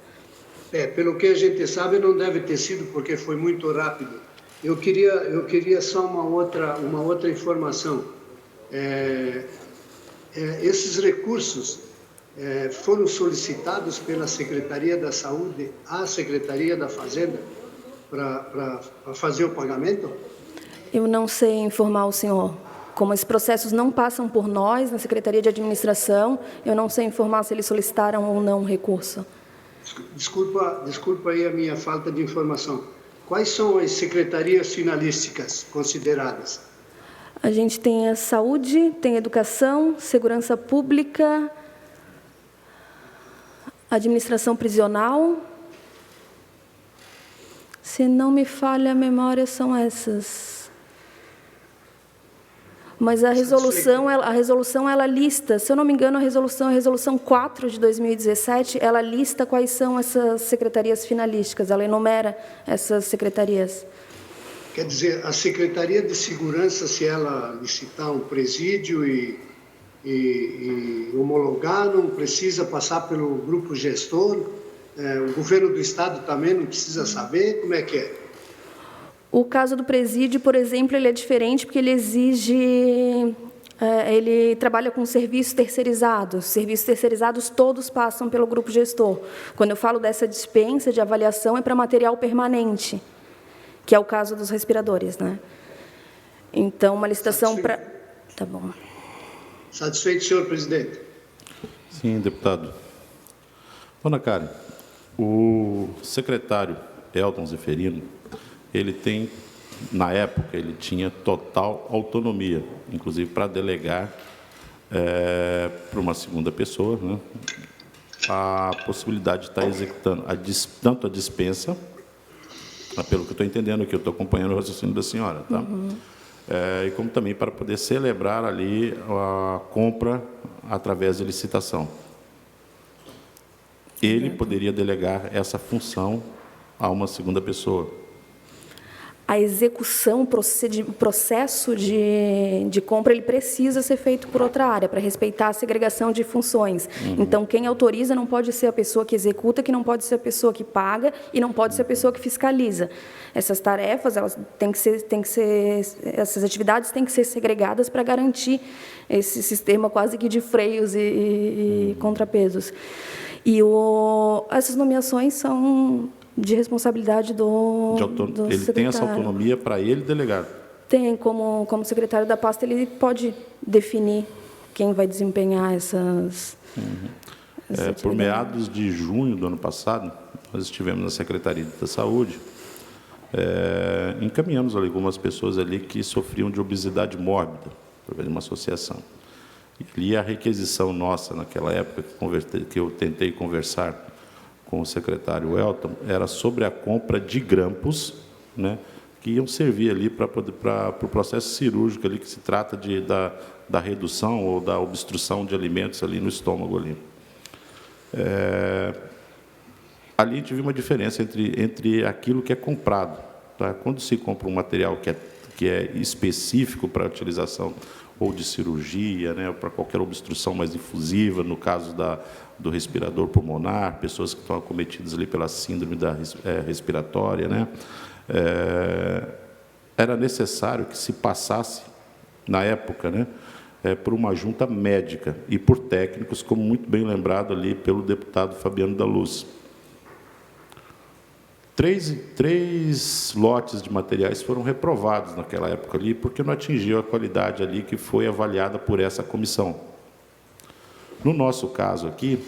Pelo que a gente sabe, não deve ter sido, porque foi muito rápido. Eu queria só uma outra informação. Esses recursos foram solicitados pela Secretaria da Saúde à Secretaria da Fazenda para fazer o pagamento? Eu não sei informar o senhor. Como esses processos não passam por nós, na Secretaria de Administração, eu não sei informar se eles solicitaram ou não o recurso. Desculpa aí a minha falta de informação. Quais são as secretarias finalísticas consideradas? A gente tem a saúde, tem a educação, segurança pública, administração prisional. Se não me falha a memória, são essas. Mas a resolução ela lista, se eu não me engano, a resolução 4 de 2017, ela lista quais são essas secretarias finalísticas, ela enumera essas secretarias. Quer dizer, a Secretaria de Segurança, se ela licitar um presídio e homologar, não precisa passar pelo grupo gestor, o governo do Estado também não precisa saber, como é que é? O caso do presídio, por exemplo, ele é diferente porque ele exige, ele trabalha com serviços terceirizados. Serviços terceirizados todos passam pelo grupo gestor. Quando eu falo dessa dispensa de avaliação, é para material permanente, que é o caso dos respiradores, né? Então, uma licitação para... Tá bom. Satisfeito, senhor presidente? Sim, deputado. Dona Karen, o secretário Elton Zeferino, ele tem, na época, ele tinha total autonomia, inclusive para delegar para uma segunda pessoa, né, a possibilidade de estar executando tanto a dispensa, pelo que eu estou entendendo aqui, eu estou acompanhando o raciocínio da senhora, tá? E como também para poder celebrar ali a compra através de licitação. Ele poderia delegar essa função a uma segunda pessoa. A execução, o processo de compra, ele precisa ser feito por outra área, para respeitar a segregação de funções. Então, quem autoriza não pode ser a pessoa que executa, que não pode ser a pessoa que paga e não pode ser a pessoa que fiscaliza. Essas tarefas, elas essas atividades têm que ser segregadas para garantir esse sistema quase que de freios e contrapesos. E essas nomeações são de responsabilidade do Ele secretário. tem essa autonomia para ele delegar? Tem, como secretário da pasta, ele pode definir quem vai desempenhar essas Por meados de junho do ano passado, nós estivemos na Secretaria da Saúde, encaminhamos algumas pessoas ali que sofriam de obesidade mórbida, por uma associação. E a requisição nossa, naquela época, que eu tentei conversar com o secretário Elton, era sobre a compra de grampos, né, que iam servir ali para o processo cirúrgico ali, que se trata da redução ou da obstrução de alimentos ali no estômago ali. Ali a gente viu uma diferença entre aquilo que é comprado, tá? Quando se compra um material que é específico para a utilização ou de cirurgia, né, ou para qualquer obstrução mais difusiva, no caso do respirador pulmonar, pessoas que estão acometidas ali pela síndrome respiratória, né, era necessário que se passasse, na época, né, por uma junta médica e por técnicos, como muito bem lembrado ali pelo deputado Fabiano da Luz. Três lotes de materiais foram reprovados naquela época ali, porque não atingiu a qualidade ali que foi avaliada por essa comissão. No nosso caso aqui,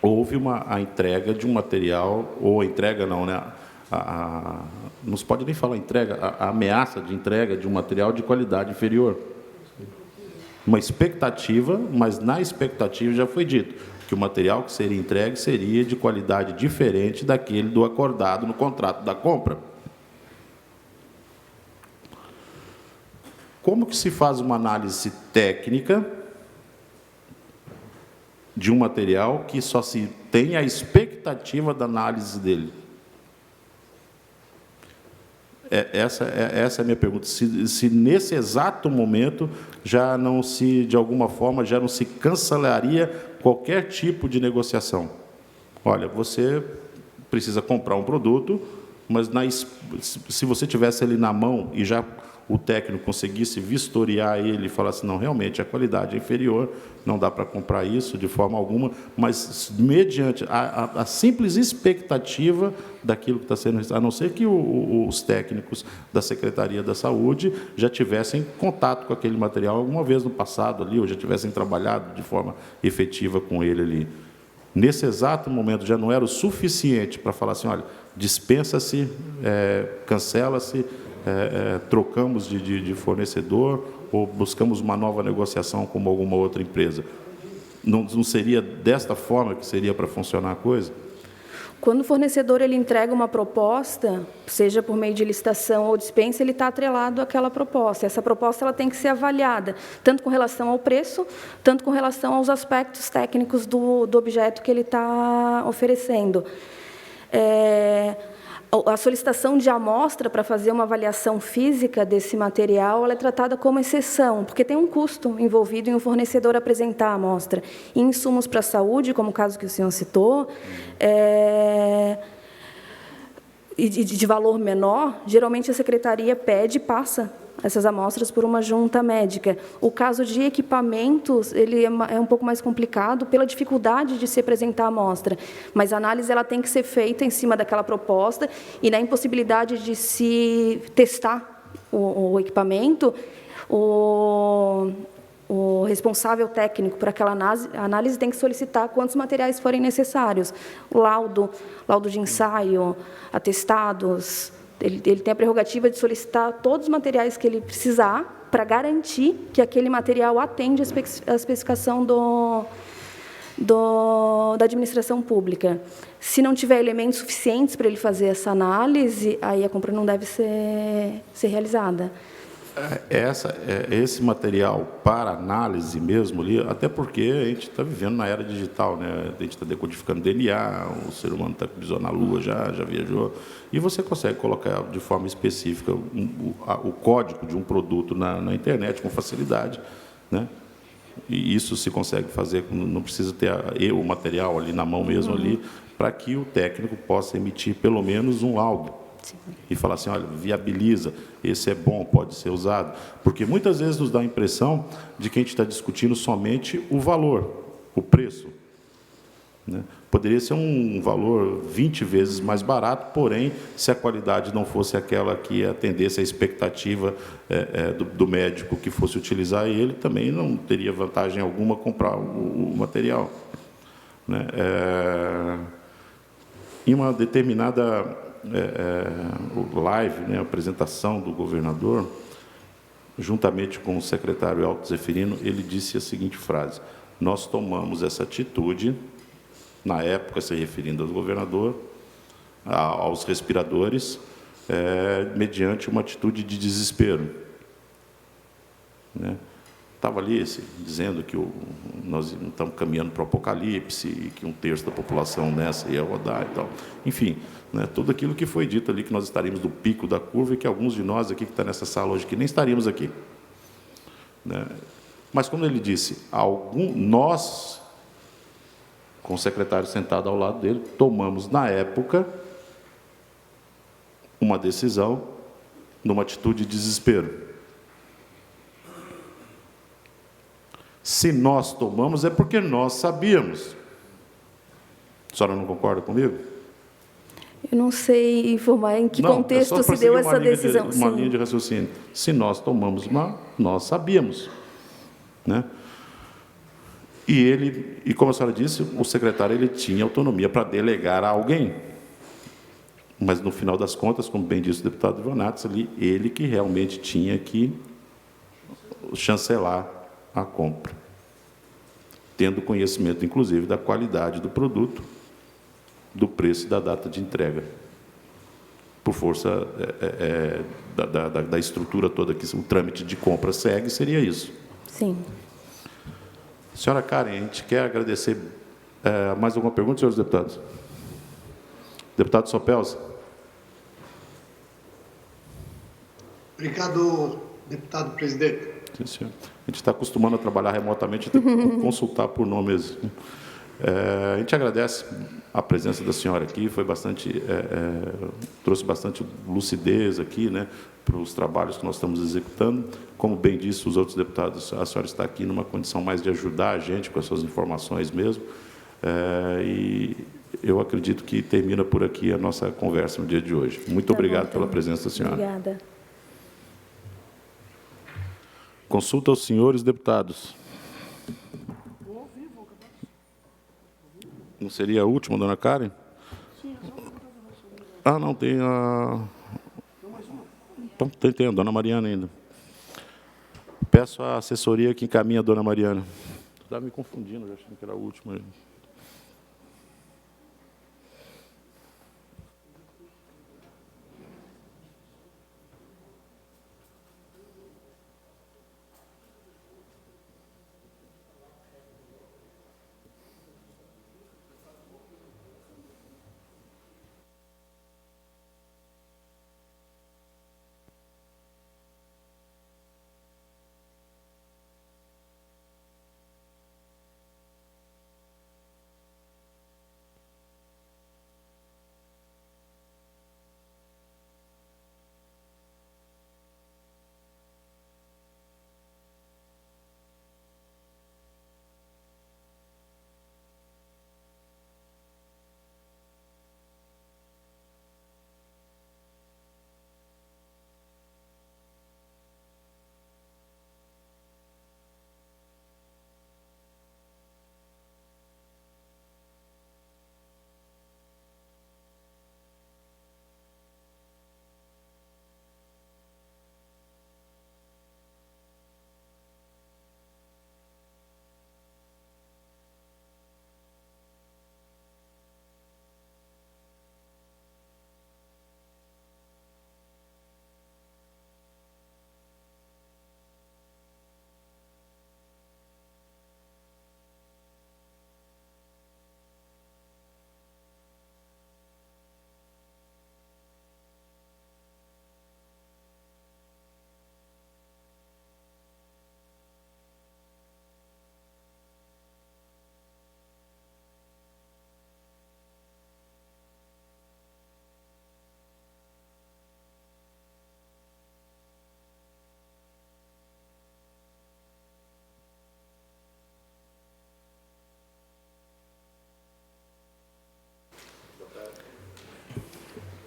houve a entrega de um material, ou a entrega não, né? Não se pode nem falar entrega, a ameaça de entrega de um material de qualidade inferior. Uma expectativa, mas na expectativa já foi dito que o material que seria entregue seria de qualidade diferente daquele do acordado no contrato da compra. Como que se faz uma análise técnica de um material que só se tem a expectativa da análise dele? Essa é a minha pergunta. Se nesse exato momento já não se, de alguma forma, já não se cancelaria qualquer tipo de negociação. Olha, você precisa comprar um produto, mas se você tivesse ele na mão e já o técnico conseguisse vistoriar ele e falar assim, não, realmente a qualidade é inferior, não dá para comprar isso de forma alguma, mas mediante a simples expectativa daquilo que está sendo, a não ser que os técnicos da Secretaria da Saúde já tivessem contato com aquele material alguma vez no passado ali, ou já tivessem trabalhado de forma efetiva com ele ali. Nesse exato momento já não era o suficiente para falar assim, olha, dispensa-se, cancela-se, trocamos de fornecedor ou buscamos uma nova negociação com alguma outra empresa. Não seria desta forma que seria para funcionar a coisa? Quando o fornecedor ele entrega uma proposta, seja por meio de licitação ou dispensa, ele está atrelado àquela proposta. Essa proposta ela tem que ser avaliada, tanto com relação ao preço, tanto com relação aos aspectos técnicos do objeto que ele está oferecendo. A solicitação de amostra para fazer uma avaliação física desse material ela é tratada como exceção, porque tem um custo envolvido em o fornecedor apresentar a amostra. E insumos para a saúde, como o caso que o senhor citou, de valor menor, geralmente a secretaria pede e passa essas amostras por uma junta médica. O caso de equipamentos, ele é um pouco mais complicado pela dificuldade de se apresentar a amostra, mas a análise ela tem que ser feita em cima daquela proposta e na impossibilidade de se testar o equipamento, o responsável técnico por aquela análise tem que solicitar quantos materiais forem necessários, laudo de ensaio, atestados. Ele tem a prerrogativa de solicitar todos os materiais que ele precisar para garantir que aquele material atende à especificação da administração pública. Se não tiver elementos suficientes para ele fazer essa análise, aí a compra não deve ser realizada. Esse material para análise mesmo ali, até porque a gente está vivendo na era digital, né? A gente está decodificando DNA, o ser humano está pisou na Lua, já viajou, e você consegue colocar de forma específica o código de um produto na internet com facilidade, né? E isso se consegue fazer, não precisa ter o material ali na mão mesmo, ali, para que o técnico possa emitir pelo menos um laudo. Sim. E falar assim, olha, viabiliza, esse é bom, pode ser usado. Porque muitas vezes nos dá a impressão de que a gente está discutindo somente o valor, o preço, né? Poderia ser um valor 20 vezes mais barato, porém, se a qualidade não fosse aquela que atendesse a expectativa do médico que fosse utilizar ele, também não teria vantagem alguma comprar o material, né? Em uma determinada live, né, a apresentação do governador, juntamente com o secretário Alto Zeferino, ele disse a seguinte frase: nós tomamos essa atitude, na época se referindo ao governador, aos respiradores, mediante uma atitude de desespero, né? Estava ali dizendo que nós estamos caminhando para o apocalipse e que 1/3 da população nessa ia rodar e tal. Enfim, né, tudo aquilo que foi dito ali, que nós estaríamos no pico da curva e que alguns de nós aqui que estão nessa sala hoje que nem estaríamos aqui, né? Mas, como ele disse, nós, com o secretário sentado ao lado dele, tomamos, na época, uma decisão numa atitude de desespero. Se nós tomamos, é porque nós sabíamos. A senhora não concorda comigo? Eu não sei informar em que contexto se deu essa decisão. Uma linha de raciocínio. Se nós tomamos nós sabíamos, né? E como a senhora disse, o secretário ele tinha autonomia para delegar a alguém. Mas, no final das contas, como bem disse o deputado Ivanatos, ali, ele que realmente tinha que chancelar a compra, tendo conhecimento, inclusive, da qualidade do produto, do preço e da data de entrega, por força da estrutura toda que o trâmite de compra segue, seria isso. Sim. Senhora Karen, a gente quer agradecer. Mais alguma pergunta, senhores deputados? Deputado Sopelsa. Obrigado, deputado presidente. Sim, senhor. A gente está acostumando a trabalhar remotamente, tem que consultar por nomes. A gente agradece a presença da senhora aqui, foi bastante, trouxe bastante lucidez aqui, né, para os trabalhos que nós estamos executando. Como bem disse os outros deputados, a senhora está aqui numa condição mais de ajudar a gente com as suas informações mesmo. E eu acredito que termina por aqui a nossa conversa no dia de hoje. Muito obrigado pela presença da senhora. Obrigada. Consulta aos senhores deputados. Não sei. Seria a última, dona Karen? Ah, não, tem a... Então, tem a dona Mariana ainda. Peço à assessoria que encaminhe a dona Mariana. Estava me confundindo, já achei que era a última.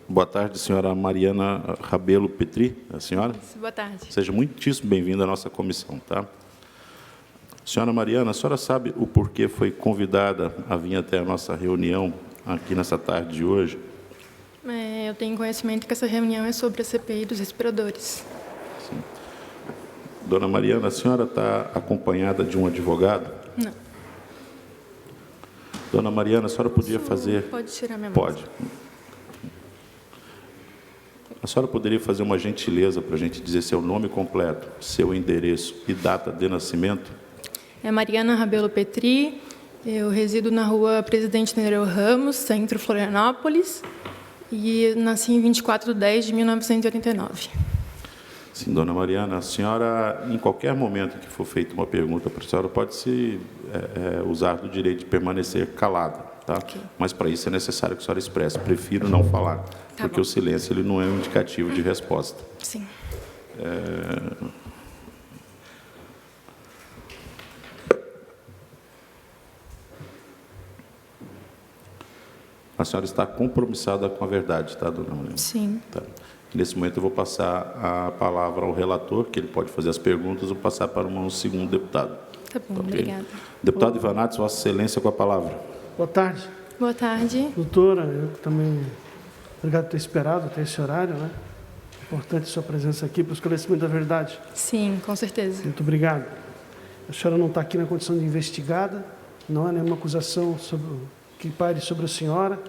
Boa tarde, senhora Mariana Rabelo Petri, a senhora? Boa tarde. Seja muitíssimo bem-vinda à nossa comissão, tá? Senhora Mariana, a senhora sabe o porquê foi convidada a vir até a nossa reunião aqui nessa tarde de hoje? Eu tenho conhecimento que essa reunião é sobre a CPI dos respiradores. Sim. Dona Mariana, a senhora está acompanhada de um advogado? Não. Dona Mariana, a senhora podia fazer... Pode tirar minha Pode. A senhora poderia fazer uma gentileza para a gente dizer seu nome completo, seu endereço e data de nascimento? É Mariana Rabelo Petri, eu resido na rua Presidente Nereu Ramos, centro Florianópolis, e nasci em 24/10/1989. Sim, dona Mariana, a senhora, em qualquer momento que for feita uma pergunta para a senhora, pode se usar do direito de permanecer calada, tá? Okay. Mas para isso é necessário que a senhora expresse. Prefiro não falar, porque bom. o silêncio ele não é um indicativo de resposta. Sim. A senhora está compromissada com a verdade, tá, dona Mariana? Sim. Tá. Nesse momento eu vou passar a palavra ao relator, que ele pode fazer as perguntas, ou passar para um segundo deputado. Tá bom, Ok? obrigada. Deputado Ivanatos, Vossa Excelência, com a palavra. Boa tarde. Boa tarde. Doutora, eu também... Obrigado por ter esperado até esse horário, né? Importante a sua presença aqui para o esclarecimento da verdade. Sim, com certeza. Muito obrigado. A senhora não está aqui na condição de investigada, não há nenhuma acusação que pare sobre a senhora.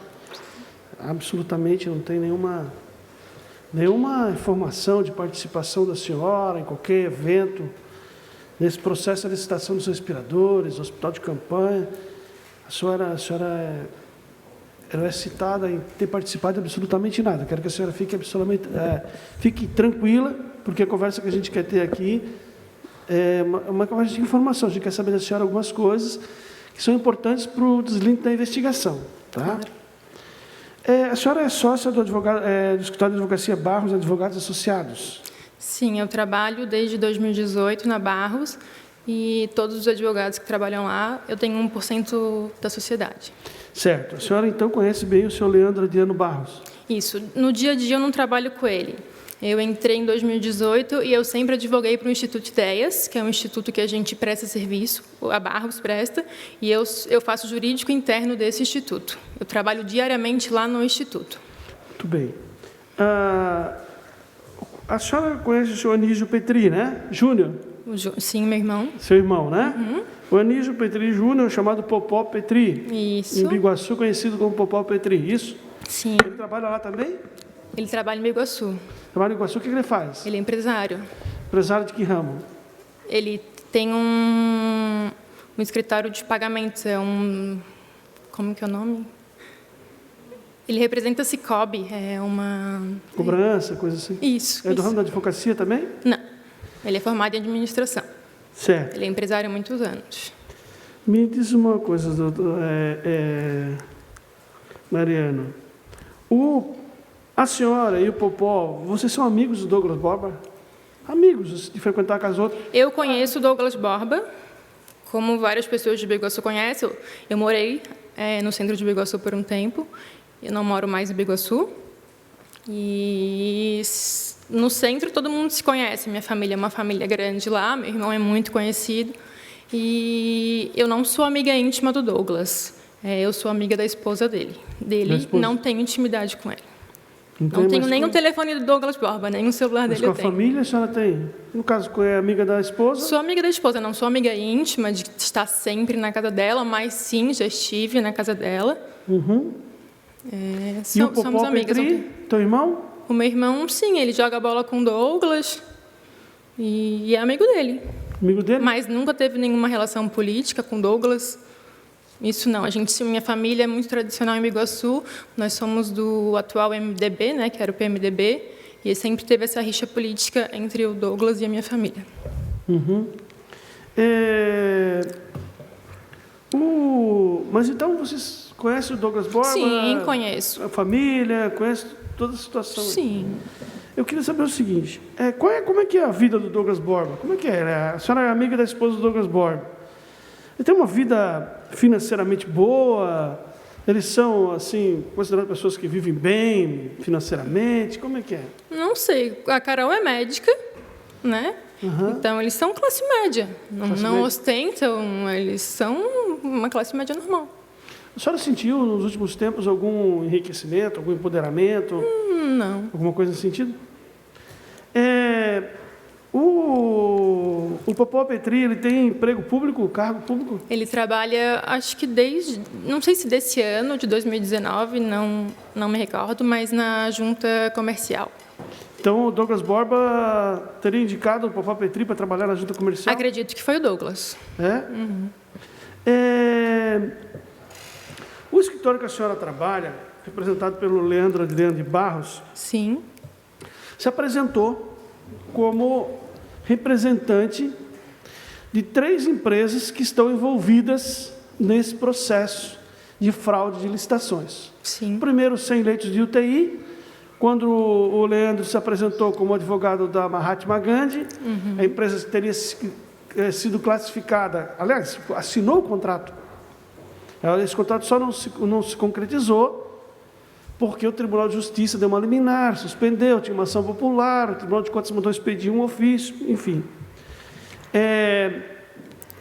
Absolutamente não tem nenhuma informação de participação da senhora em qualquer evento, nesse processo de licitação dos respiradores, hospital de campanha. A senhora ela é citada em ter participado de absolutamente nada. Quero que a senhora fique tranquila, porque a conversa que a gente quer ter aqui é uma conversa de informação. A gente quer saber da senhora algumas coisas que são importantes para o deslinde da investigação. Tá? Claro. A senhora é sócia do escritório de advocacia Barros Advogados Associados? Sim, eu trabalho desde 2018 na Barros e todos os advogados que trabalham lá, eu tenho 1% da sociedade. Certo. A senhora, então, conhece bem o senhor Leandro Adriano Barros? Isso. No dia a dia eu não trabalho com ele. Eu entrei em 2018 e eu sempre advoguei para o Instituto Ideias, que é um instituto que a gente presta serviço, a Barros presta, e eu faço jurídico interno desse instituto. Eu trabalho diariamente lá no instituto. Muito bem. A senhora conhece o senhor Anísio Petri, né? Júnior? Sim, meu irmão. Seu irmão, né? O Anísio Petri Júnior, chamado Popó Petri. Isso. Em Biguaçu, conhecido como Popó Petri, isso? Sim. Ele trabalha lá também? Ele trabalha em Biguaçu. Trabalha em Biguaçu, o que ele faz? Ele é empresário. Empresário de que ramo? Ele tem um escritório de pagamentos, como que é o nome? Ele representa a Cicobi, é uma... Cobrança, coisa assim? Isso. É do ramo da advocacia também? Não, ele é formado em administração. Certo. Ele é empresário há muitos anos. Me diz uma coisa, doutor, Mariano. A senhora e o Popó, vocês são amigos do Douglas Borba? Amigos, de frequentar a casa dos outros? Eu conheço o Douglas Borba, como várias pessoas de Biguaçu conhecem. Eu morei no centro de Biguaçu por um tempo. Eu não moro mais em Biguaçu. E no centro todo mundo se conhece. Minha família é uma família grande lá, meu irmão é muito conhecido. E eu não sou amiga íntima do Douglas. Eu sou amiga da esposa dele. Não tenho intimidade com ele. Não tenho nem o telefone do Douglas Borba, nem o celular dele eu tenho. Mas com a família a senhora tem? No caso, é amiga da esposa? Sou amiga da esposa, não sou amiga íntima de estar sempre na casa dela, mas sim, já estive na casa dela. E o Popó Petri, teu irmão? O meu irmão, sim, ele joga bola com o Douglas e é amigo dele. Amigo dele? Mas nunca teve nenhuma relação política com o Douglas. Isso não. Minha família é muito tradicional em Biguaçu. Nós somos do atual MDB, né, que era o PMDB, e sempre teve essa rixa política entre o Douglas e a minha família. Mas então vocês conhecem o Douglas Borba? Sim, conheço. A família, conhece toda a situação? Sim. Eu queria saber o seguinte, como é que é a vida do Douglas Borba? Como é que é? A senhora é amiga da esposa do Douglas Borba. Ele tem uma vida financeiramente boa? Eles são, assim, considerados pessoas que vivem bem financeiramente? Como é que é? Não sei. A Carol é médica, né? Então, eles são classe média. Não ostentam, eles são uma classe média normal. A senhora sentiu, nos últimos tempos, algum enriquecimento, algum empoderamento? Não. Alguma coisa nesse sentido? O Popó Petri, ele tem emprego público, cargo público? Ele trabalha, acho que não sei se desse ano, de 2019, não me recordo, mas na junta comercial. Então, o Douglas Borba teria indicado o Popó Petri para trabalhar na junta comercial? Acredito que foi o Douglas. O escritório que a senhora trabalha, representado pelo Leandro Adriano de Barros, sim, se apresentou como representante de 3 empresas que estão envolvidas nesse processo de fraude de licitações. Sim. Primeiro, 100 leitos de UTI. Quando o Leandro se apresentou como advogado da Mahatma Gandhi, a empresa teria sido classificada, aliás, assinou o contrato. Esse contrato só não se concretizou porque o Tribunal de Justiça deu uma liminar, suspendeu, tinha uma ação popular, o Tribunal de Contas mandou expedir um ofício, enfim.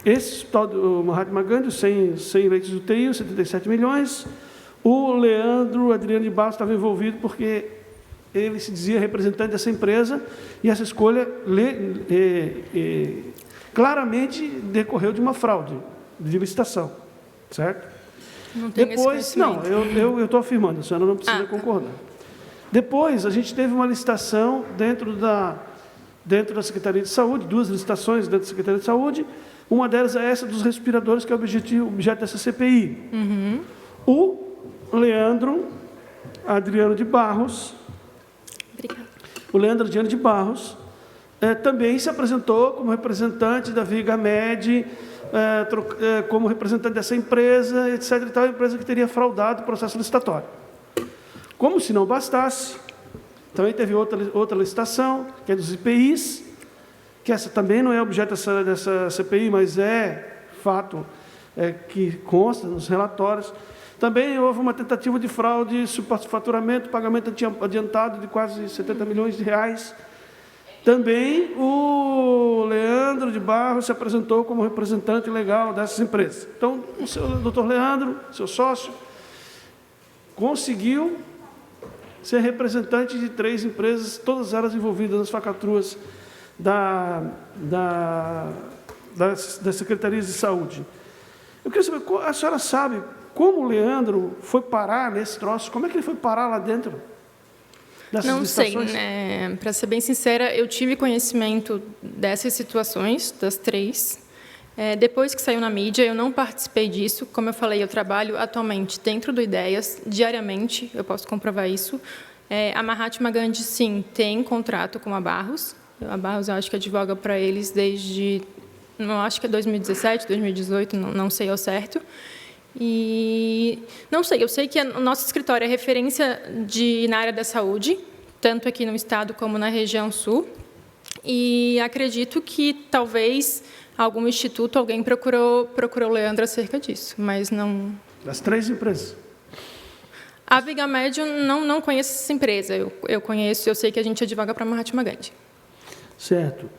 Esse tal do Mahatma Gandhi, 100 leitos de UTI, 77 milhões, o Leandro Adriano de Barros estava envolvido porque ele se dizia representante dessa empresa e essa escolha claramente decorreu de uma fraude de licitação, certo? Não tenho Depois, não, eu estou afirmando, a senhora não precisa concordar. Depois, a gente teve uma licitação dentro da Secretaria de Saúde, 2 licitações dentro da Secretaria de Saúde, uma delas é essa dos respiradores, que é o objeto dessa CPI. O Leandro Adriano de Barros, também se apresentou como representante da Vigamed, como representante dessa empresa, etc. E tal, a empresa que teria fraudado o processo licitatório. Como se não bastasse, também teve outra licitação, que é dos IPIs, que essa também não é objeto dessa CPI, mas é fato que consta nos relatórios, Também houve uma tentativa de fraude, superfaturamento, pagamento adiantado de quase 70 milhões de reais. Também o Leandro de Barros se apresentou como representante legal dessas empresas. Então, o doutor Leandro, seu sócio, conseguiu ser representante de 3 empresas, todas elas envolvidas nas falcatruas das secretarias de saúde. Eu queria saber, a senhora sabe como o Leandro foi parar nesse troço? Como é que ele foi parar lá dentro dessas Não sei, licitações? né? Para ser bem sincera, eu tive conhecimento dessas situações, das 3. Depois que saiu na mídia, eu não participei disso. Como eu falei, eu trabalho atualmente dentro do Ideias, diariamente, eu posso comprovar isso. A Mahatma Gandhi, sim, tem contrato com a Barros. A Barros, eu acho que advoga para eles desde, não acho que é 2017, 2018, não sei ao certo. E não sei, eu sei que o nosso escritório é referência na área da saúde, tanto aqui no estado como na região sul. E acredito que talvez algum instituto, alguém procurou o Leandro acerca disso, mas não... Das 3 empresas. A Vigamed, eu não conheço essa empresa. Eu conheço, eu sei que a gente advoga para a Mahatma Gandhi. Certo.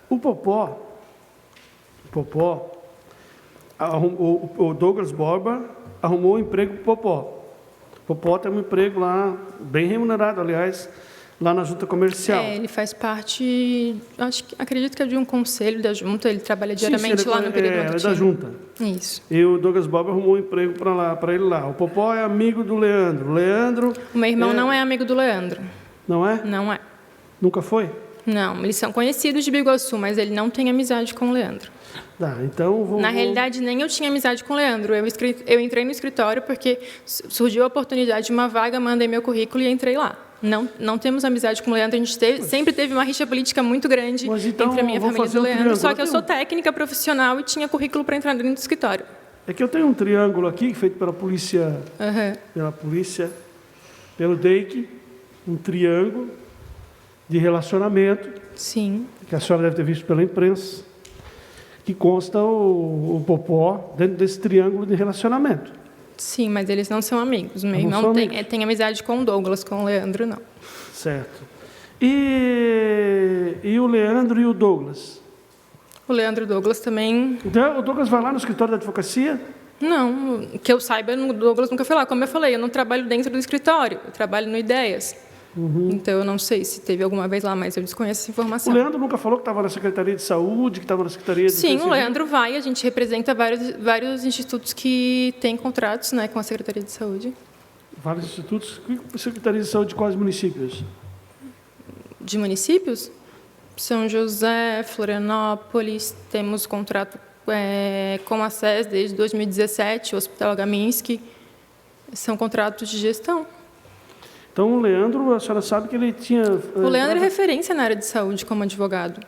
O Popó, o Douglas Borba arrumou um emprego para o Popó. O Popó tem um emprego lá, bem remunerado, aliás, lá na junta comercial. Ele faz parte, acredito que é de um conselho da junta, ele trabalha diariamente lá no período matutino. É da junta. Isso. E o Douglas Borba arrumou um emprego para ele lá. O Popó é amigo do Leandro. O meu irmão não é amigo do Leandro. Não é? Não é. Nunca foi? Não, eles são conhecidos de Biguaçu, mas ele não tem amizade com o Leandro. Então Na realidade, nem eu tinha amizade com o Leandro. Eu entrei no escritório porque surgiu a oportunidade de uma vaga, mandei meu currículo e entrei lá. Não temos amizade com o Leandro, a gente sempre teve uma rixa política muito grande entre a minha família e do Leandro, só que eu sou técnica profissional e tinha currículo para entrar dentro do escritório. É que eu tenho um triângulo aqui, feito pela polícia, pelo DEIC, um triângulo de relacionamento, sim, que a senhora deve ter visto pela imprensa, que consta o Popó dentro desse triângulo de relacionamento. Sim, mas eles não são amigos. Meu irmão tem amizade com o Douglas, com o Leandro, não. Certo. E o Leandro e o Douglas? O Leandro e o Douglas também... Então, o Douglas vai lá no escritório da advocacia? Não, que eu saiba, o Douglas nunca foi lá. Como eu falei, eu não trabalho dentro do escritório, eu trabalho no Ideias. Então, eu não sei se teve alguma vez lá, mas eu desconheço essa informação. O Leandro nunca falou que estava na Secretaria de Saúde, que estava na Secretaria de... Sim, o Leandro vai, a gente representa vários institutos que têm contratos, né, com a Secretaria de Saúde. Vários institutos? Secretaria de Saúde de quais municípios? De municípios? São José, Florianópolis, temos contrato com a SES desde 2017, o Hospital Gaminski, são contratos de gestão. Então, o Leandro, a senhora sabe que ele tinha... O Leandro é referência na área de saúde como advogado.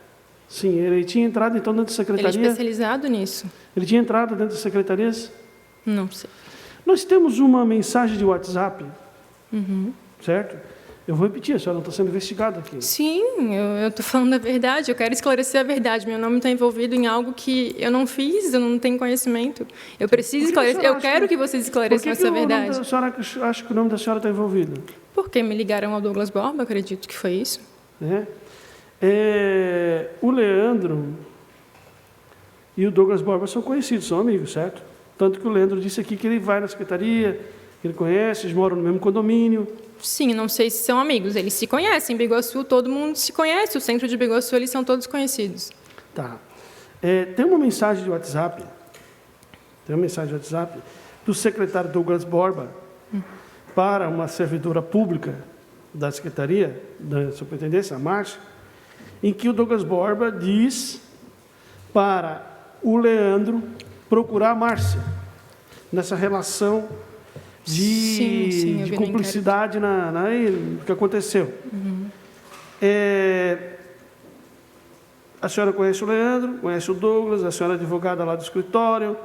Sim, ele tinha entrado, então, dentro da secretaria... Ele é especializado nisso. Ele tinha entrado dentro das secretarias? Não sei. Nós temos uma mensagem de WhatsApp, certo? Eu vou repetir, a senhora não está sendo investigada aqui. Sim, eu estou falando a verdade, eu quero esclarecer a verdade. Meu nome está envolvido em algo que eu não fiz, eu não tenho conhecimento. Eu preciso esclarecer, eu quero que vocês esclareçam essa verdade. A senhora acha que o nome da senhora está envolvido? Porque me ligaram ao Douglas Borba, acredito que foi isso. O Leandro e o Douglas Borba são conhecidos, são amigos, certo? Tanto que o Leandro disse aqui que ele vai na secretaria, que ele conhece, eles moram no mesmo condomínio. Sim, não sei se são amigos, eles se conhecem. Em Biguaçu, todo mundo se conhece, o centro de Biguaçu, eles são todos conhecidos. Tá. Tem uma mensagem de WhatsApp, do secretário Douglas Borba para uma servidora pública da Secretaria, da Superintendência, a Márcia, em que o Douglas Borba diz para o Leandro procurar a Márcia nessa relação de cumplicidade no que aconteceu. A senhora conhece o Leandro, conhece o Douglas, a senhora é advogada lá do escritório.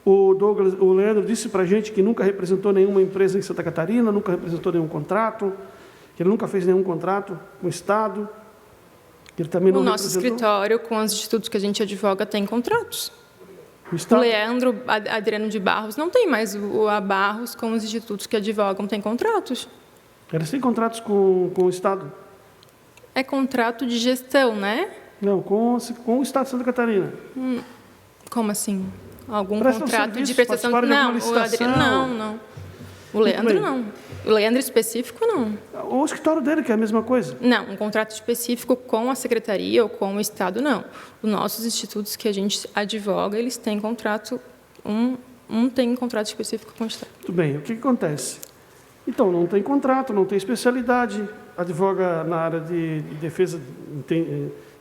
O Leandro disse para a gente que nunca representou nenhuma empresa em Santa Catarina, nunca representou nenhum contrato, que ele nunca fez nenhum contrato com o Estado. Que ele também não nosso escritório, com os institutos que a gente advoga, tem contratos. O O Estado, Leandro Adriano de Barros não tem mais a Barros com os institutos que advogam, tem contratos. eles têm contratos com o Estado? É contrato de gestão, né? Não, com o Estado de Santa Catarina. Como assim? Algum Prestam contrato serviço, de prestação? participaram de Não, alguma o licitação? Adriano, não. O Leandro, bem. não. O Leandro específico, não. O escritório dele, que é a mesma coisa. Não, um contrato específico com a secretaria ou com o Estado, não. Os nossos institutos que a gente advoga, eles têm contrato, um tem contrato específico com o Estado. Muito bem, o que acontece? Então, não tem contrato, não tem especialidade, advoga na área de defesa,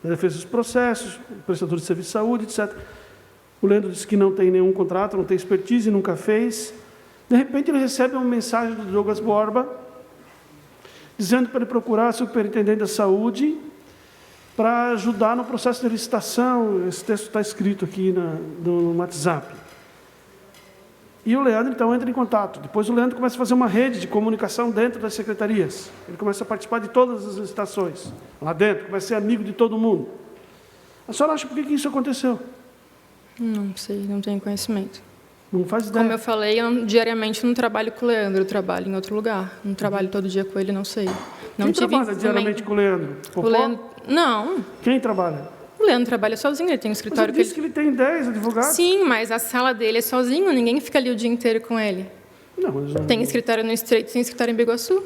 na defesa dos processos, prestador de serviço de saúde, etc. O Leandro disse que não tem nenhum contrato, não tem expertise, nunca fez. De repente, ele recebe uma mensagem do Douglas Borba, dizendo para ele procurar a superintendente da saúde para ajudar no processo de licitação. Esse texto está escrito aqui no WhatsApp. E o Leandro, então, entra em contato. Depois o Leandro começa a fazer uma rede de comunicação dentro das secretarias. Ele começa a participar de todas as licitações lá dentro, começa a ser amigo de todo mundo. A senhora acha por que isso aconteceu? Não sei, não tenho conhecimento. Não faz ideia. Como eu falei, diariamente não trabalho com o Leandro, eu trabalho em outro lugar. Não trabalho todo dia com ele, não sei. Não Quem tive trabalha diariamente envolvimento. com o Leandro? O Popó? Leandro, não, Quem trabalha? o Leandro trabalha sozinho, ele tem um Mas escritório ele disse que ele tem 10 advogados. Sim, mas a sala dele é sozinho, ninguém fica ali o dia inteiro com ele. Não, mas Tem escritório no Estreito, tem escritório em Biguaçu.